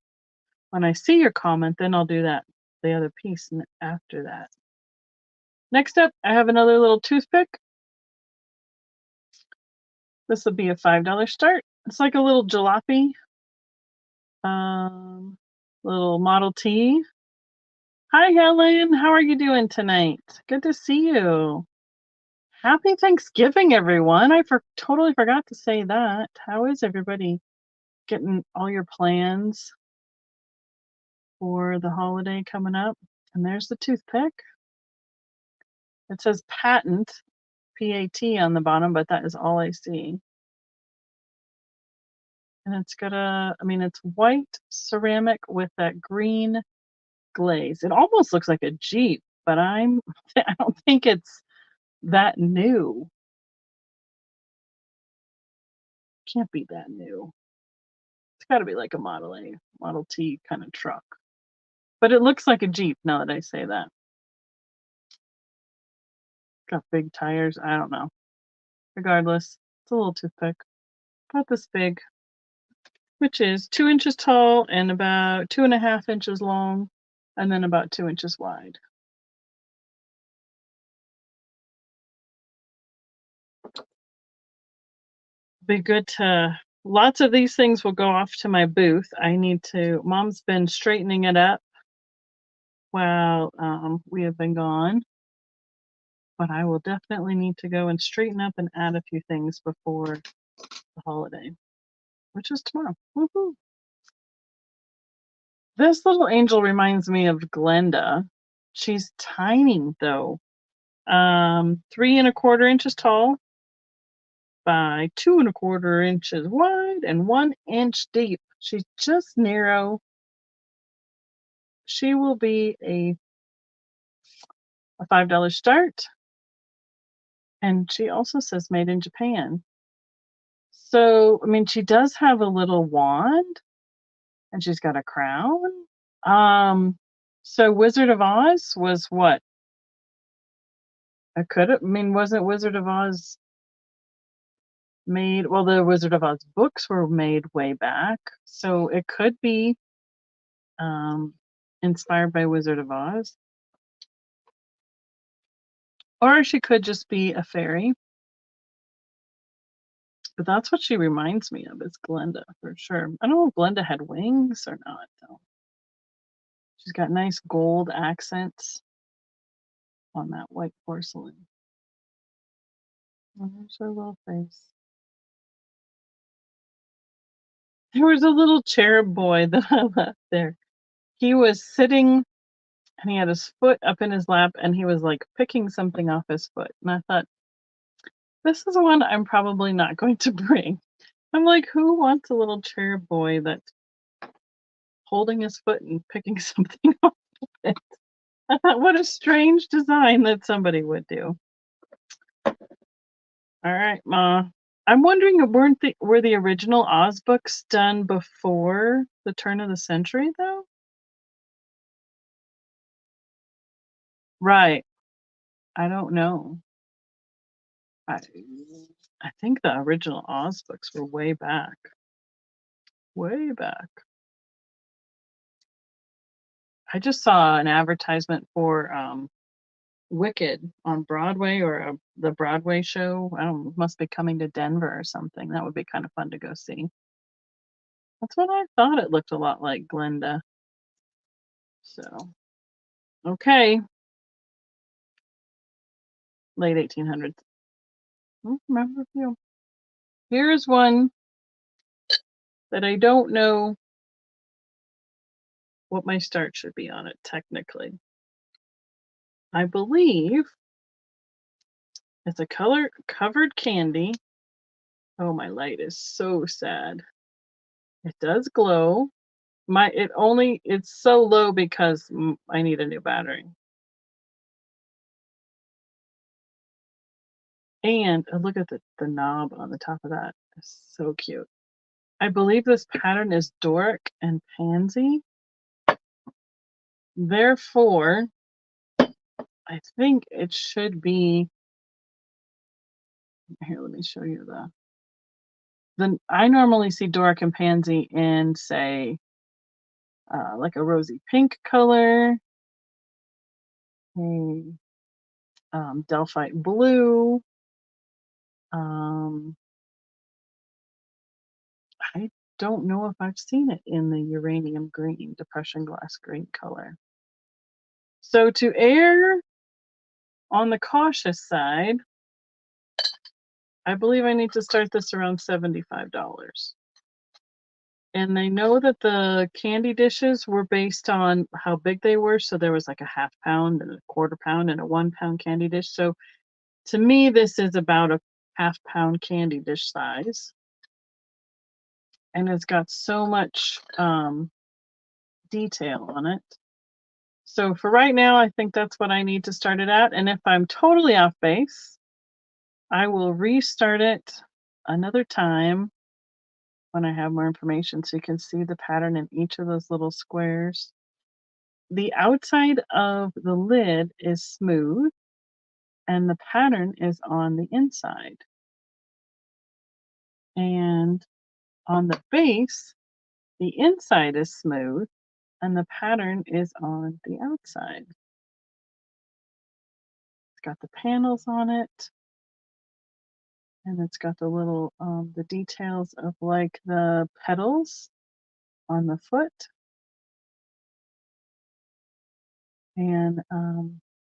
when I see your comment, then I'll do the other piece after that. Next up, I have another little toothpick. This will be a $5 start. It's like a little jalopy, little Model T. Hi, Helen. How are you doing tonight? Good to see you. Happy Thanksgiving, everyone. I totally forgot to say that. How is everybody getting all your plans for the holiday coming up? And there's the toothpick. It says patent, PAT on the bottom, but that is all I see. And it's got it's white ceramic with that green glaze. It almost looks like a Jeep, but I don't think it's that new. Can't be that new. It's got to be like a Model A, Model T kind of truck. But it looks like a Jeep now that I say that. Got big tires. I don't know. Regardless, it's a little too thick. About this big, which is 2 inches tall and about 2.5 inches long, and then about 2 inches wide. Be good to, lots of these things will go off to my booth. Mom's been straightening it up while we have been gone. But I will definitely need to go and straighten up and add a few things before the holiday, which is tomorrow. Woohoo! This little angel reminds me of Glenda. She's tiny though. 3 1/4 inches tall by 2 1/4 inches wide and 1 inch deep. She's just narrow. She will be a $5 start. And she also says made in Japan. So, she does have a little wand and she's got a crown. So Wizard of Oz was what? Wasn't Wizard of Oz made, well, the Wizard of Oz books were made way back. So it could be inspired by Wizard of Oz. Or she could just be a fairy. But that's what she reminds me of, is Glenda, for sure. I don't know if Glenda had wings or not, though. She's got nice gold accents on that white porcelain. Oh, there's her little face. There was a little cherub boy that I left there. He was sitting and he had his foot up in his lap and he was like picking something off his foot. And I thought, this is one I'm probably not going to bring. I'm like, who wants a little cherub boy that's holding his foot and picking something off of it? I thought, what a strange design that somebody would do. All right, Ma. I'm wondering, were the original Oz books done before the turn of the century, though? Right. I don't know. I think the original Oz books were way back. Way back. I just saw an advertisement for Wicked on Broadway, or the Broadway show. I don't, must be coming to Denver or something. That would be kind of fun to go see. That's what I thought. It looked a lot like Glenda. So, okay. Late 1800s. Remember a few. Here's one that I don't know what my start should be on it, technically. I believe it's a covered candy. Oh, my light is so sad. It does glow. It's so low because I need a new battery. And look at the knob on the top of that. It's so cute. I believe this pattern is Doric and Pansy. Therefore, I think it should be, here, let me show you I normally see Doric and Pansy in, say, like a rosy pink color, a Delphite blue. I don't know if I've seen it in the uranium green, depression glass green color. So to err on the cautious side, I believe I need to start this around $75. And they know that the candy dishes were based on how big they were. So there was like a 1/2 pound and a 1/4 pound and a 1 pound candy dish. So To me, this is about a half-pound candy dish size. And it's got so much detail on it. So for right now, I think that's what I need to start it at. And if I'm totally off base, I will restart it another time when I have more information so you can see the pattern in each of those little squares. The outside of the lid is smooth and the pattern is on the inside. And on the base, the inside is smooth and the pattern is on the outside. It's got the panels on it. And it's got the little, the details of like the petals on the foot. And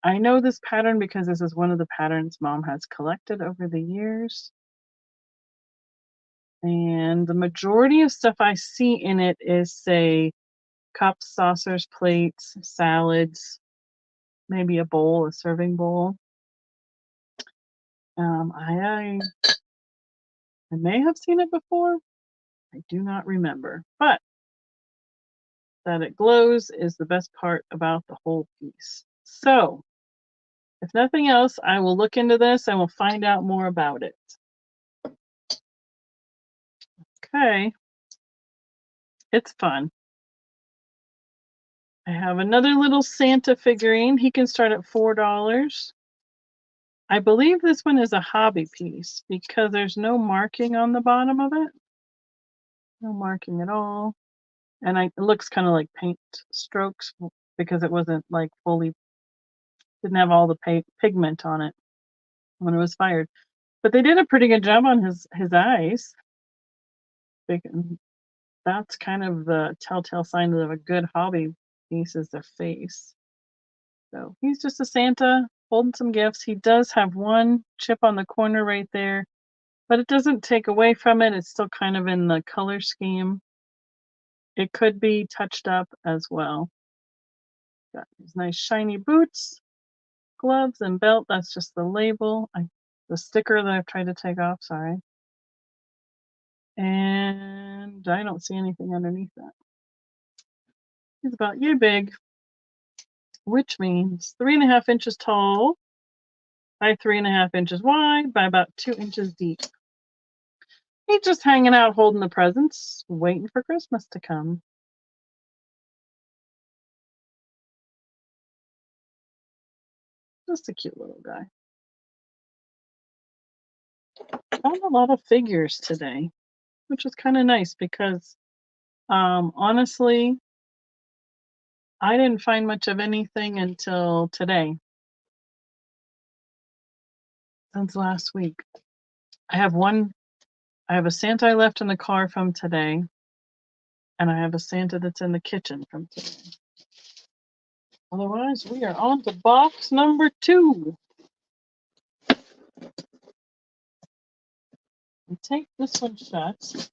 I know this pattern because this is one of the patterns Mom has collected over the years. And the majority of stuff I see in it is, say, cups, saucers, plates, salads, maybe a bowl, a serving bowl. I may have seen it before. I do not remember. But that it glows is the best part about the whole piece. So, if nothing else, I will look into this and we'll find out more about it. Okay. It's fun. I have another little Santa figurine. He can start at $4. I believe this one is a hobby piece because there's no marking on the bottom of it. No marking at all. And it looks kind of like paint strokes because it wasn't like fully, didn't have all the pigment on it when it was fired. But they did a pretty good job on his eyes. That's kind of the telltale sign of a good hobby piece is their face. So he's just a Santa holding some gifts. He does have one chip on the corner right there, but it doesn't take away from it. It's still kind of in the color scheme. It could be touched up as well. Got these nice shiny boots, gloves, and belt. That's just the label. The sticker that I've tried to take off, sorry. And I don't see anything underneath that. He's about yay big, which means 3.5 inches tall by 3.5 inches wide by about 2 inches deep. He's just hanging out holding the presents, waiting for Christmas to come. Just a cute little guy. Found a lot of figures today, which was kind of nice because honestly, I didn't find much of anything until today. Since last week. I have a Santa I left in the car from today, and I have a Santa that's in the kitchen from today. Otherwise, we are on to box number 2. And take this one shut.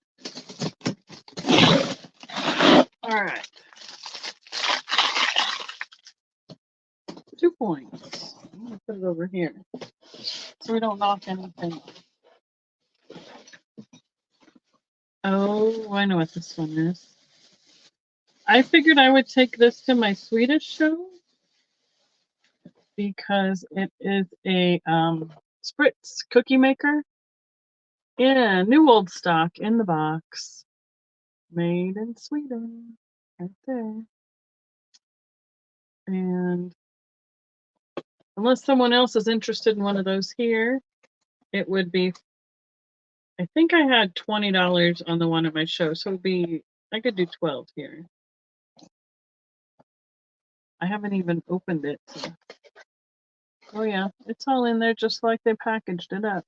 All right. 2 points. I'm going to put it over here so we don't knock anything off. Oh, I know what this one is. I figured I would take this to my Swedish show because it is a Spritz cookie maker. Yeah, new old stock in the box. Made in Sweden. Right there. And unless someone else is interested in one of those here, it would be, I think I had $20 on the one at my show, so it'd be, I could do 12 here. I haven't even opened it. Oh yeah, it's all in there just like they packaged it up.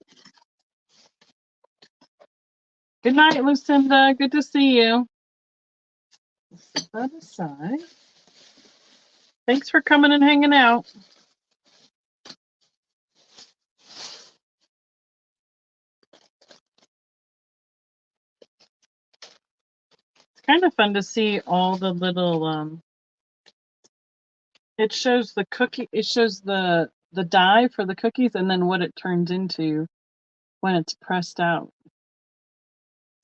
Good night, Lucinda. Good to see you. Set that aside. Thanks for coming and hanging out. It's kind of fun to see all the little it shows the cookie, it shows the the dye for the cookies and then what it turns into when it's pressed out.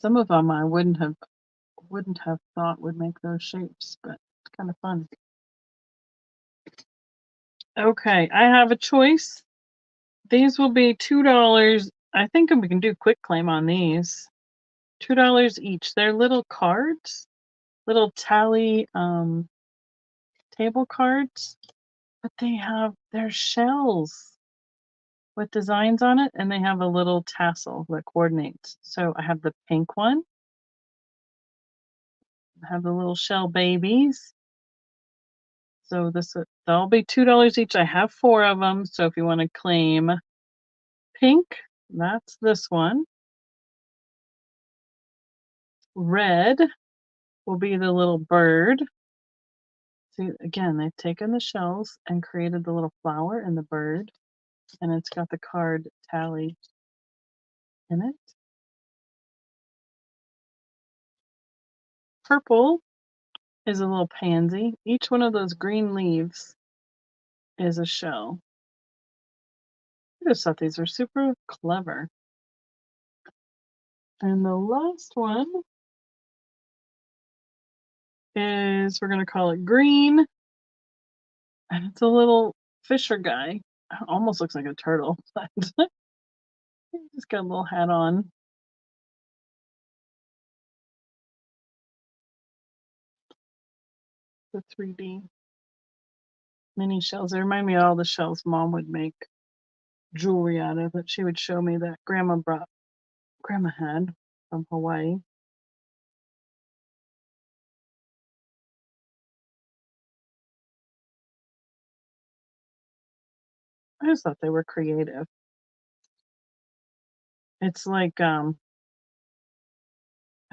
Some of them I wouldn't have thought would make those shapes, but it's kind of fun. Okay, I have a choice. These will be $2. I think we can do quick claim on these. $2 each. They're little cards, little tally table cards, but they're shells with designs on it, and they have a little tassel that coordinates. So I have the pink one. I have the little shell babies. So they'll be $2 each. I have 4 of them. So if you want to claim pink, that's this one. Red will be the little bird. See, again, they've taken the shells and created the little flower and the bird, and it's got the card tally in it. Purple is a little pansy. Each one of those green leaves is a shell. I just thought these were super clever. And the last one is, we're going to call it green. And it's a little fisher guy. Almost looks like a turtle, but he's got a little hat on. The 3D mini shells. They remind me of all the shells Mom would make jewelry out of that she would show me that Grandma had from Hawaii. I just thought they were creative. It's like I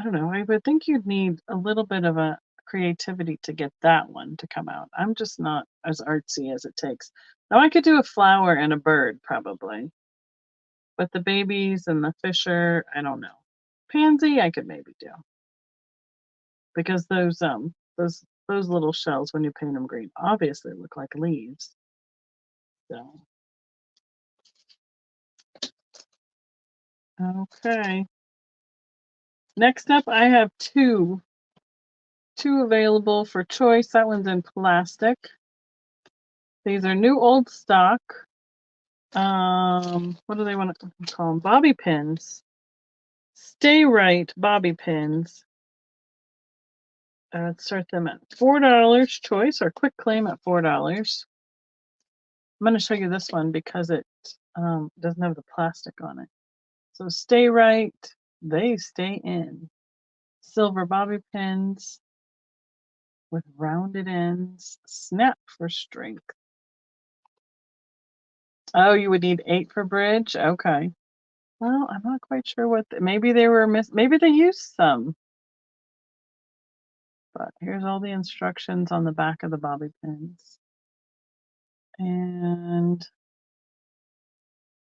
don't know, I would think you'd need a little bit of a creativity to get that one to come out. I'm just not as artsy as it takes. Now I could do a flower and a bird probably. But the babies and the fisher, I don't know. Pansy I could maybe do. Because those little shells when you paint them green obviously look like leaves. So okay. Next up I have two available for choice. That one's in plastic. These are new old stock. What do they want to call them? Bobby pins. Stay Right bobby pins. Start them at $4 choice or quick claim at $4. I'm going to show you this one because it doesn't have the plastic on it. So Stay Right, they stay in. Silver bobby pins with rounded ends. Snap for strength. Oh, you would need 8 for bridge? Okay. Well, I'm not quite sure what, maybe they were maybe they used some. But here's all the instructions on the back of the bobby pins. And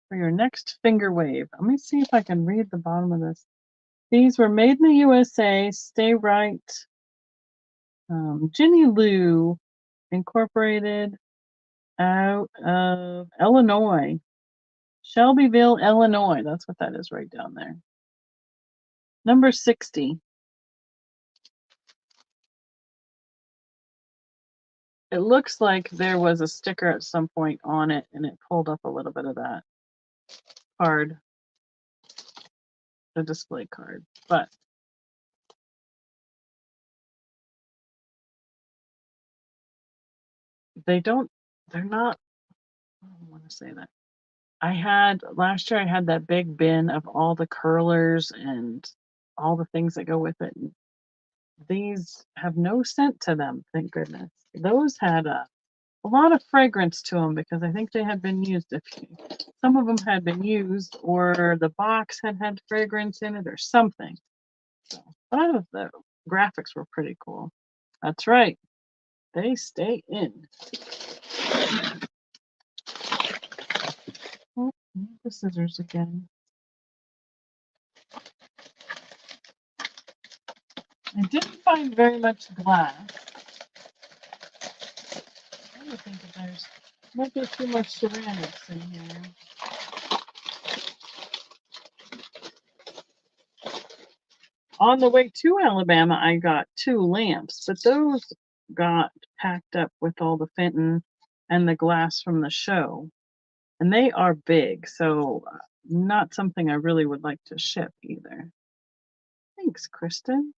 for your next finger wave, let me see if I can read the bottom of this. These were made in the USA, Stay Right, Ginny Lou, Incorporated, out of Illinois. Shelbyville, Illinois. That's what that is right down there. Number 60. It looks like there was a sticker at some point on it and it pulled up a little bit of that card, the display card, but they're not, I don't want to say that. Last year I had that big bin of all the curlers and all the things that go with it. And these have no scent to them, thank goodness. Those had a lot of fragrance to them because I think they had been used. Some of them had been used, or the box had fragrance in it, or something. So, but the graphics were pretty cool. That's right. They stay in. Oh, the scissors again. I didn't find very much glass. I think that there's Might be too much ceramics in here. On the way to Alabama, I got 2 lamps, but those got packed up with all the Fenton and the glass from the show. And they are big, so not something I really would like to ship either. Thanks, Kristen.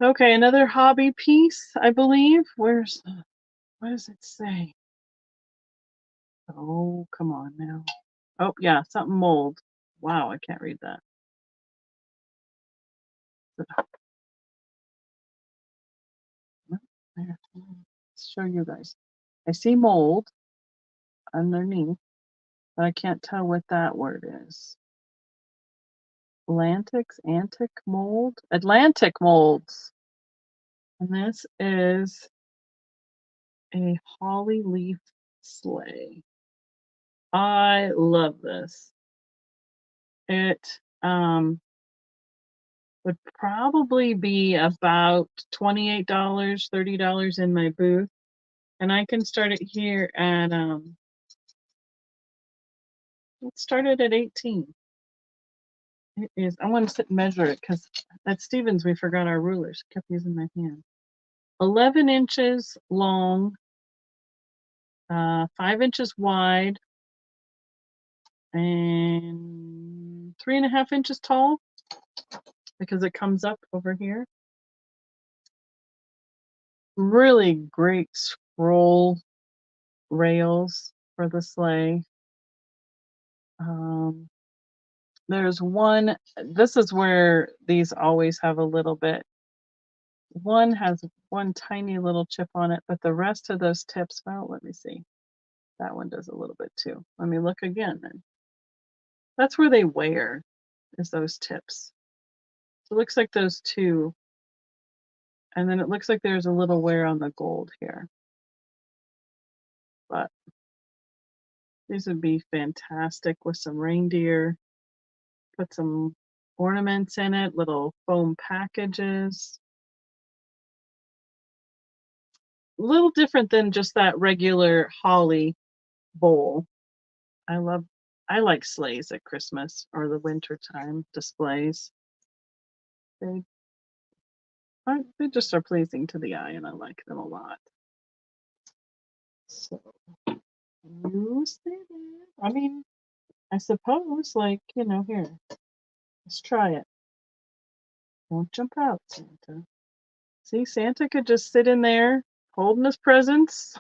Okay, another hobby piece, I believe. What does it say? Oh, come on now. Oh, yeah, something mold. Wow, I can't read that. Let's show you guys. I see mold underneath, but I can't tell what that word is. Atlantic molds. And this is a holly leaf sleigh. I love this. It would probably be about $28, $30 in my booth. And I can start it here at let's start it at 18. It is, I want to sit and measure it because at Stevens we forgot our rulers. Kept using my hand. 11 inches long, 5 inches wide, and 3.5 inches tall because it comes up over here. Really great scroll rails for the sleigh. There's one, this is where these always have a little bit. One has one tiny little chip on it, but the rest of those tips, well, let me see. That one does a little bit too. Let me look again then. That's where they wear, is those tips. So it looks like those two. And then it looks like there's a little wear on the gold here. But these would be fantastic with some reindeer. Put some ornaments in it, little foam packages. A little different than just that regular holly bowl. I like sleighs at Christmas or the winter time displays. They just are pleasing to the eye and I like them a lot. So use it. I mean, I suppose, like, you know, here. Let's try it. Don't jump out, Santa. See, Santa could just sit in there holding his presents,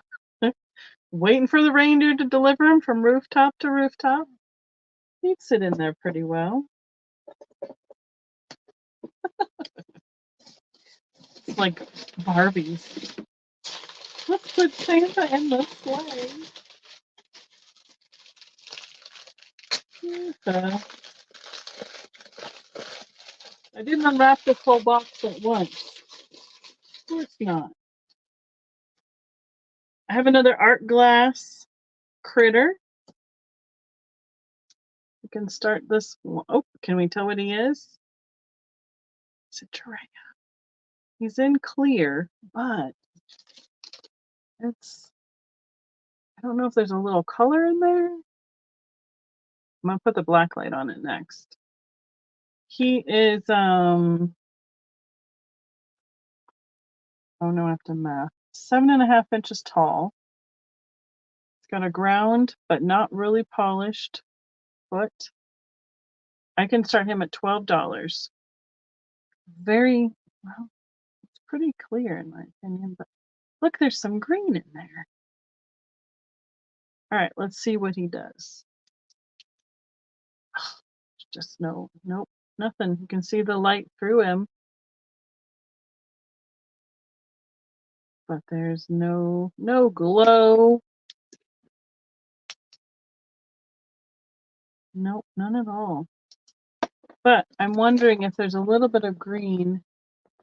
waiting for the reindeer to deliver him from rooftop to rooftop. He'd sit in there pretty well. It's like Barbies. Let's put Santa in the sleigh. Santa. I didn't unwrap this whole box at once. Of course not. I have another art glass critter. We can start this one. Oh, can we tell what he is? It's a dragon. He's in clear, but I don't know if there's a little color in there. I'm gonna put the black light on it next. He is, oh no, I have to math. 7.5 inches tall. It's got a ground, but not really polished foot. I can start him at $12. Very, well, it's pretty clear in my opinion, but look, there's some green in there. All right, let's see what he does. Just nope, nothing. You can see the light through him, but there's no glow. Nope, none at all. But I'm wondering if there's a little bit of green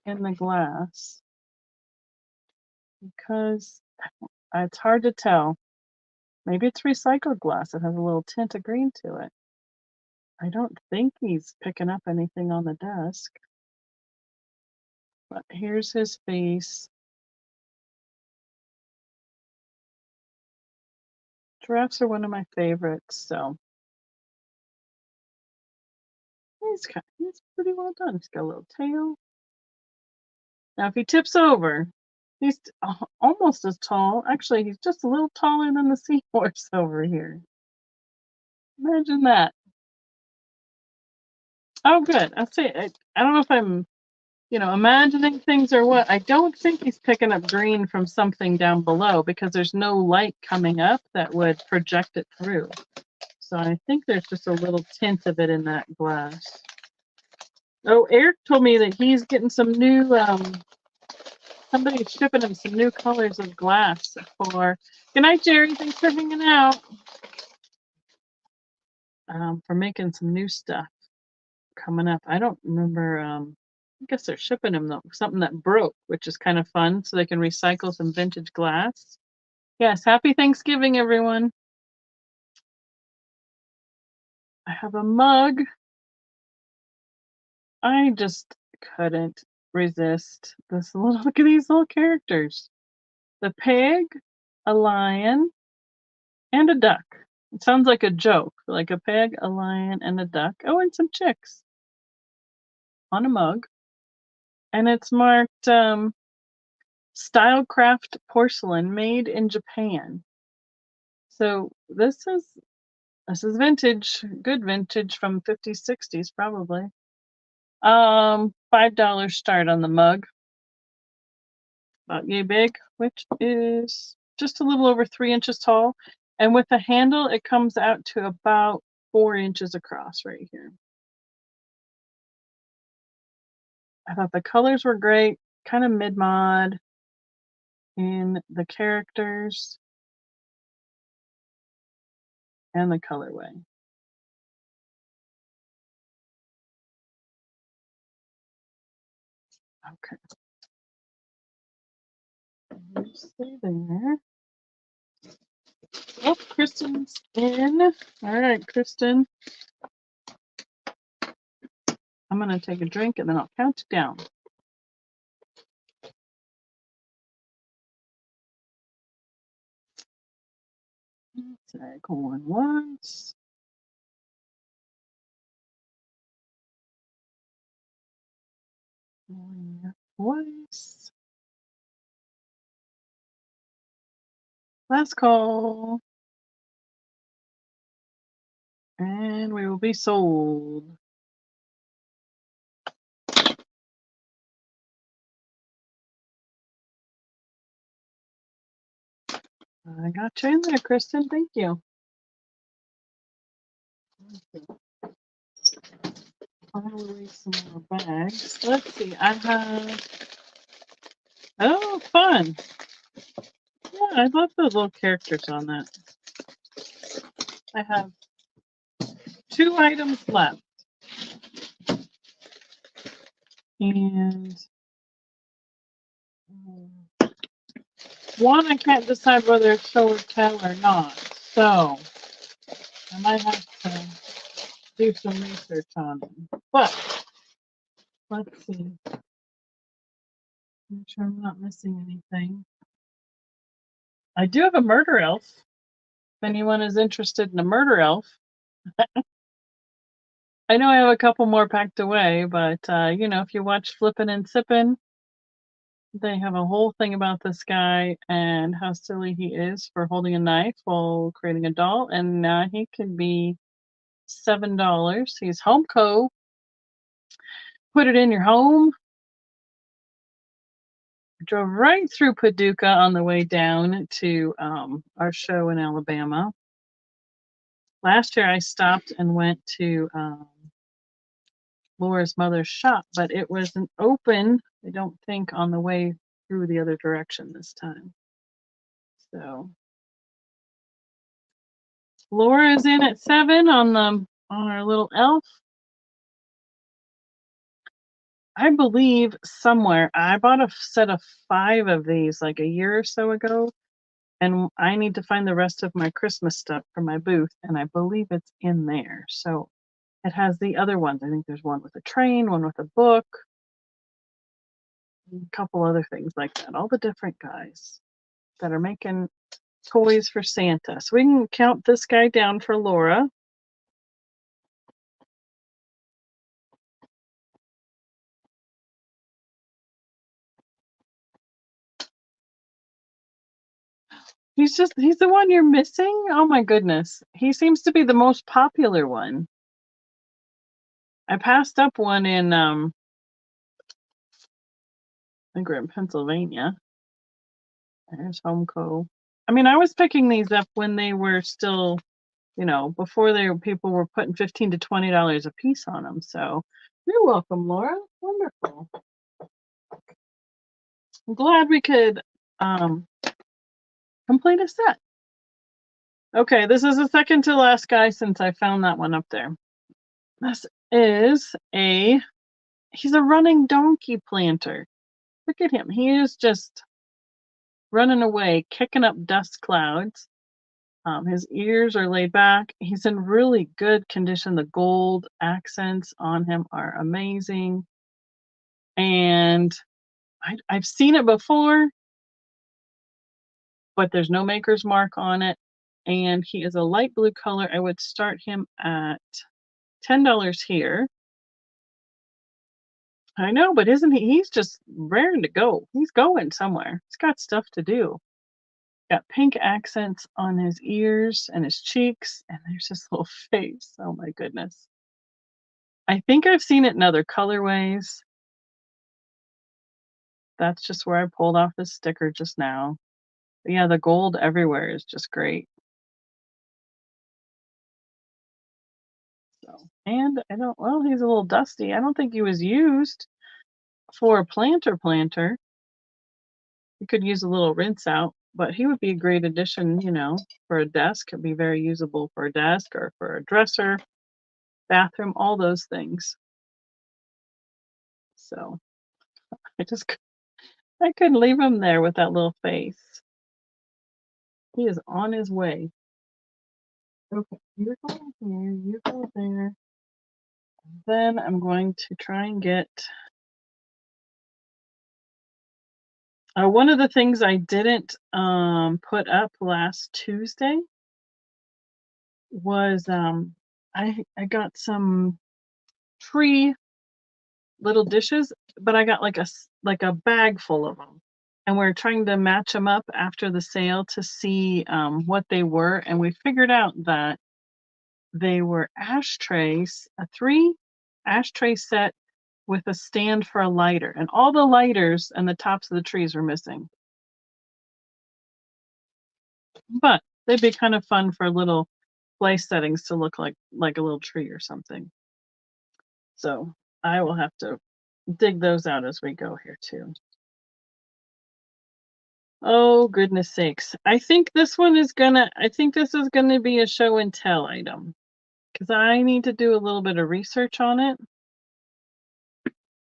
in the glass because it's hard to tell. Maybe it's recycled glass. It has a little tint of green to it. I don't think he's picking up anything on the desk. But here's his face. Giraffes are one of my favorites, so he's pretty well done. He's got a little tail. Now, if he tips over, he's almost as tall. Actually, he's just a little taller than the seahorse over here. Imagine that. Oh, good. I'll say I don't know if I'm, imagining things or what. I don't think he's picking up green from something down below because there's no light coming up that would project it through. So I think there's just a little tint of it in that glass. Oh, Eric told me that he's getting some new, somebody's shipping him some new colors of glass for, good night, Jerry, thanks for hanging out, for making some new stuff coming up. I don't remember, I guess they're shipping him something that broke, which is kind of fun, so they can recycle some vintage glass. Yes, happy Thanksgiving, everyone. I have a mug. I just couldn't resist this little, look at these little characters. The pig, a lion, and a duck. It sounds like a joke, like a pig, a lion, and a duck. Oh, and some chicks on a mug. And it's marked Stylecraft porcelain made in Japan. So this is vintage, good vintage from 50s, 60s probably. $5 start on the mug. About yay big, which is just a little over 3 inches tall. And with the handle, it comes out to about 4 inches across right here. I thought the colors were great, kind of mid-mod in the characters and the colorway. Okay. Stay there. Oh, Kristen's in. All right, Kristen. I'm going to take a drink and then I'll count down. Going once. Going twice. Last call. And we will be sold. I got you in there, Kristen. Thank you. I'll release some more bags. Let's see. I have. Oh, fun. Yeah, I love those little characters on that. I have 2 items left. And one I can't decide whether it's show or tell or not. So I might have to do some research on it. But let's see. Make sure I'm not missing anything. I do have a murder elf. If anyone is interested in a murder elf. I know I have a couple more packed away, but if you watch Flippin' and Sippin', they have a whole thing about this guy and how silly he is for holding a knife while creating a doll, and he can be $7. He's Homeco. Put it in your home. Drove right through Paducah on the way down to our show in Alabama. Last year I stopped and went to Laura's mother's shop, but it wasn't open, I don't think, on the way through the other direction this time. So Laura is in at 7 on our little elf. I believe somewhere I bought a set of 5 of these like a year or so ago, and I need to find the rest of my Christmas stuff for my booth, and I believe it's in there. So it has the other ones. I think there's one with a train, one with a book, a couple other things like that. All the different guys that are making toys for Santa. So we can count this guy down for Laura. He's the one you're missing? Oh my goodness. He seems to be the most popular one. I passed up one in I think we're in Pennsylvania. There's Homeco. I mean, I was picking these up when they were still, before people were putting $15 to $20 a piece on them. So you're welcome, Laura. Wonderful. I'm glad we could complete a set. Okay, this is the second to last guy since I found that one up there. This is he's a running donkey planter. Look at him. He is just running away, kicking up dust clouds. His ears are laid back. He's in really good condition. The gold accents on him are amazing. And I've seen it before, but there's no maker's mark on it. And he is a light blue color. I would start him at $10 here. I know, but isn't he's just raring to go. He's going somewhere. He's got stuff to do. Got pink accents on his ears and his cheeks, and there's his little face. Oh my goodness. I think I've seen it in other colorways. That's just where I pulled off the sticker just now. But yeah, the gold everywhere is just great. So, and he's a little dusty. I don't think he was used for a planter. You could use a little rinse out, but he would be a great addition, for a desk. It'd be very usable for a desk or for a dresser, bathroom, all those things. So I couldn't leave him there with that little face. He is on his way. Okay, you go here, you go there. Then I'm going to try and get one of the things I didn't put up last Tuesday was I got some tree little dishes, but I got like a bag full of them. And we're trying to match them up after the sale to see what they were, and we figured out that they were ashtrays, a 3 ashtray set with a stand for a lighter, and all the lighters and the tops of the trees were missing. But they'd be kind of fun for little place settings to look like a little tree or something. So I will have to dig those out as we go here too. Oh goodness sakes. I think this is gonna be a show and tell item, because I need to do a little bit of research on it.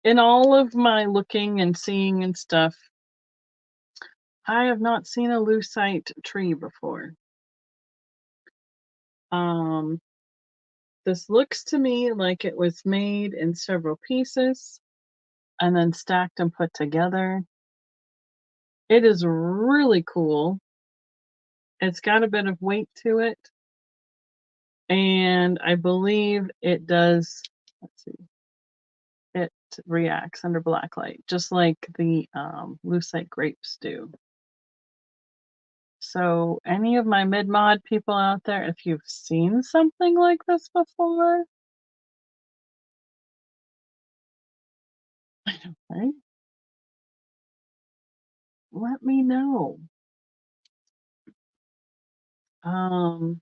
In all of my looking and seeing and stuff, I have not seen a lucite tree before. This looks to me like it was made in several pieces and then stacked and put together. It is really cool. It's got a bit of weight to it. And I believe it does, let's see, it reacts under black light, just like the lucite grapes do. So any of my mid-mod people out there, if you've seen something like this before, right? Let me know. I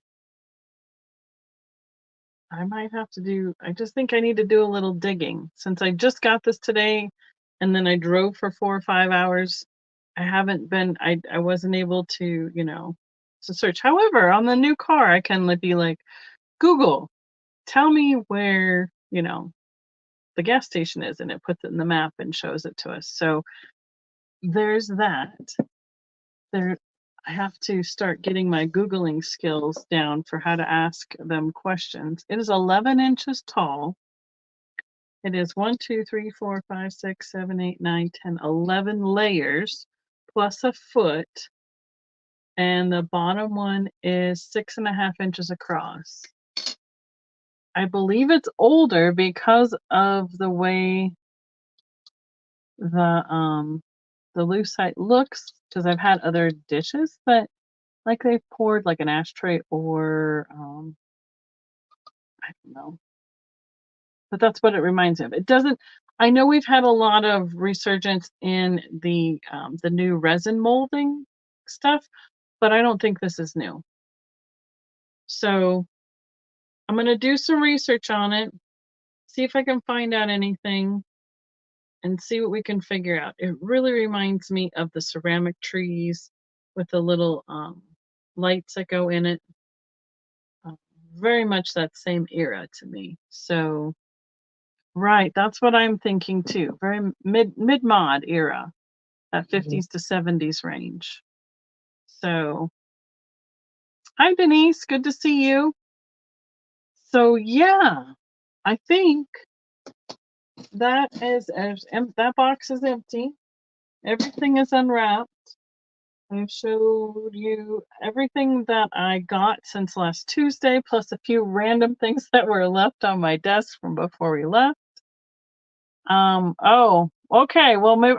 might have to I just think I need to do a little digging. Since I just got this today and then I drove for 4 or 5 hours, I wasn't able to, to search. However, on the new car, I can be like, Google, tell me where, the gas station is, and it puts it in the map and shows it to us. So there's that. I have to start getting my Googling skills down for how to ask them questions. It is 11 inches tall. It is 1, 2, 3, 4, 5, 6, 7, 8, 9, 10, 11 layers plus a foot. and the bottom one is 6.5 inches across. I believe it's older because of the way the lucite looks, because I've had other dishes that like they've poured like an ashtray or I don't know. But that's what it reminds me of. It doesn't. I know we've had a lot of resurgence in the new resin molding stuff, but I don't think this is new. So I'm gonna do some research on it, see if I can find out anything, and see what we can figure out. It really reminds me of the ceramic trees with the little lights that go in it. Uh, Very much that same era to me. So right, that's what I'm thinking too. Very mid mod era, that 50s to 70s range. So, hi Denise, good to see you. So yeah, I think that box is empty. Everything is unwrapped. I've showed you everything that I got since last Tuesday, plus a few random things that were left on my desk from before we left. Oh, okay. Well, maybe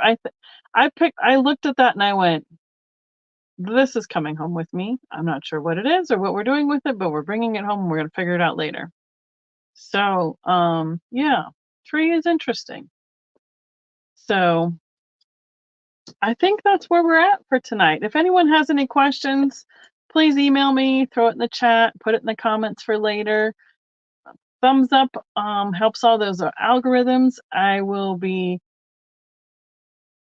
I looked at that and I went, this is coming home with me. I'm not sure what it is or what we're doing with it, but we're bringing it home and we're going to figure it out later. So, yeah, tree is interesting. So I think that's where we're at for tonight. If anyone has any questions, please email me, throw it in the chat, put it in the comments for later. Thumbs up helps all those algorithms. I will be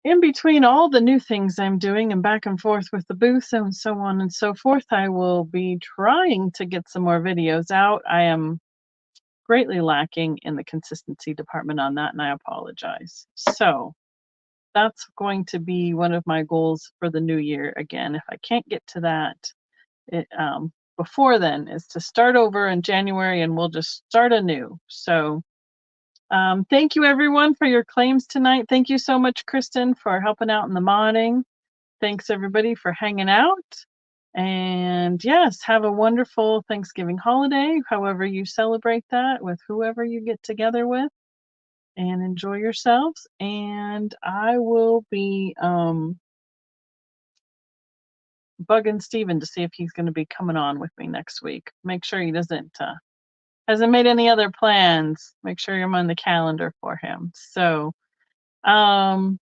in between all the new things I'm doing and back and forth with the booth and so on and so forth. I will be trying to get some more videos out. I am greatly lacking in the consistency department on that, and I apologize. So that's going to be one of my goals for the new year. Again, if I can't get to that before then, is to start over in January and we'll just start anew. So thank you everyone for your claims tonight. Thank you so much, Kristen, for helping out in the modding. Thanks everybody for hanging out. And yes, have a wonderful Thanksgiving holiday, however you celebrate that, with whoever you get together with, and enjoy yourselves. And I will be bugging Steven to see if he's going to be coming on with me next week. Make sure he hasn't made any other plans. Make sure you're on the calendar for him. So thank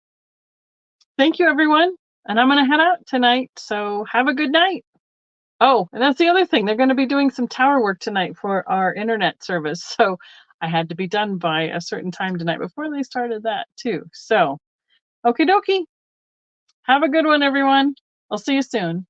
you everyone. And I'm going to head out tonight. So have a good night. Oh, and that's the other thing. They're going to be doing some tower work tonight for our internet service. So I had to be done by a certain time tonight before they started that too. So, okie dokie. Have a good one, everyone. I'll see you soon.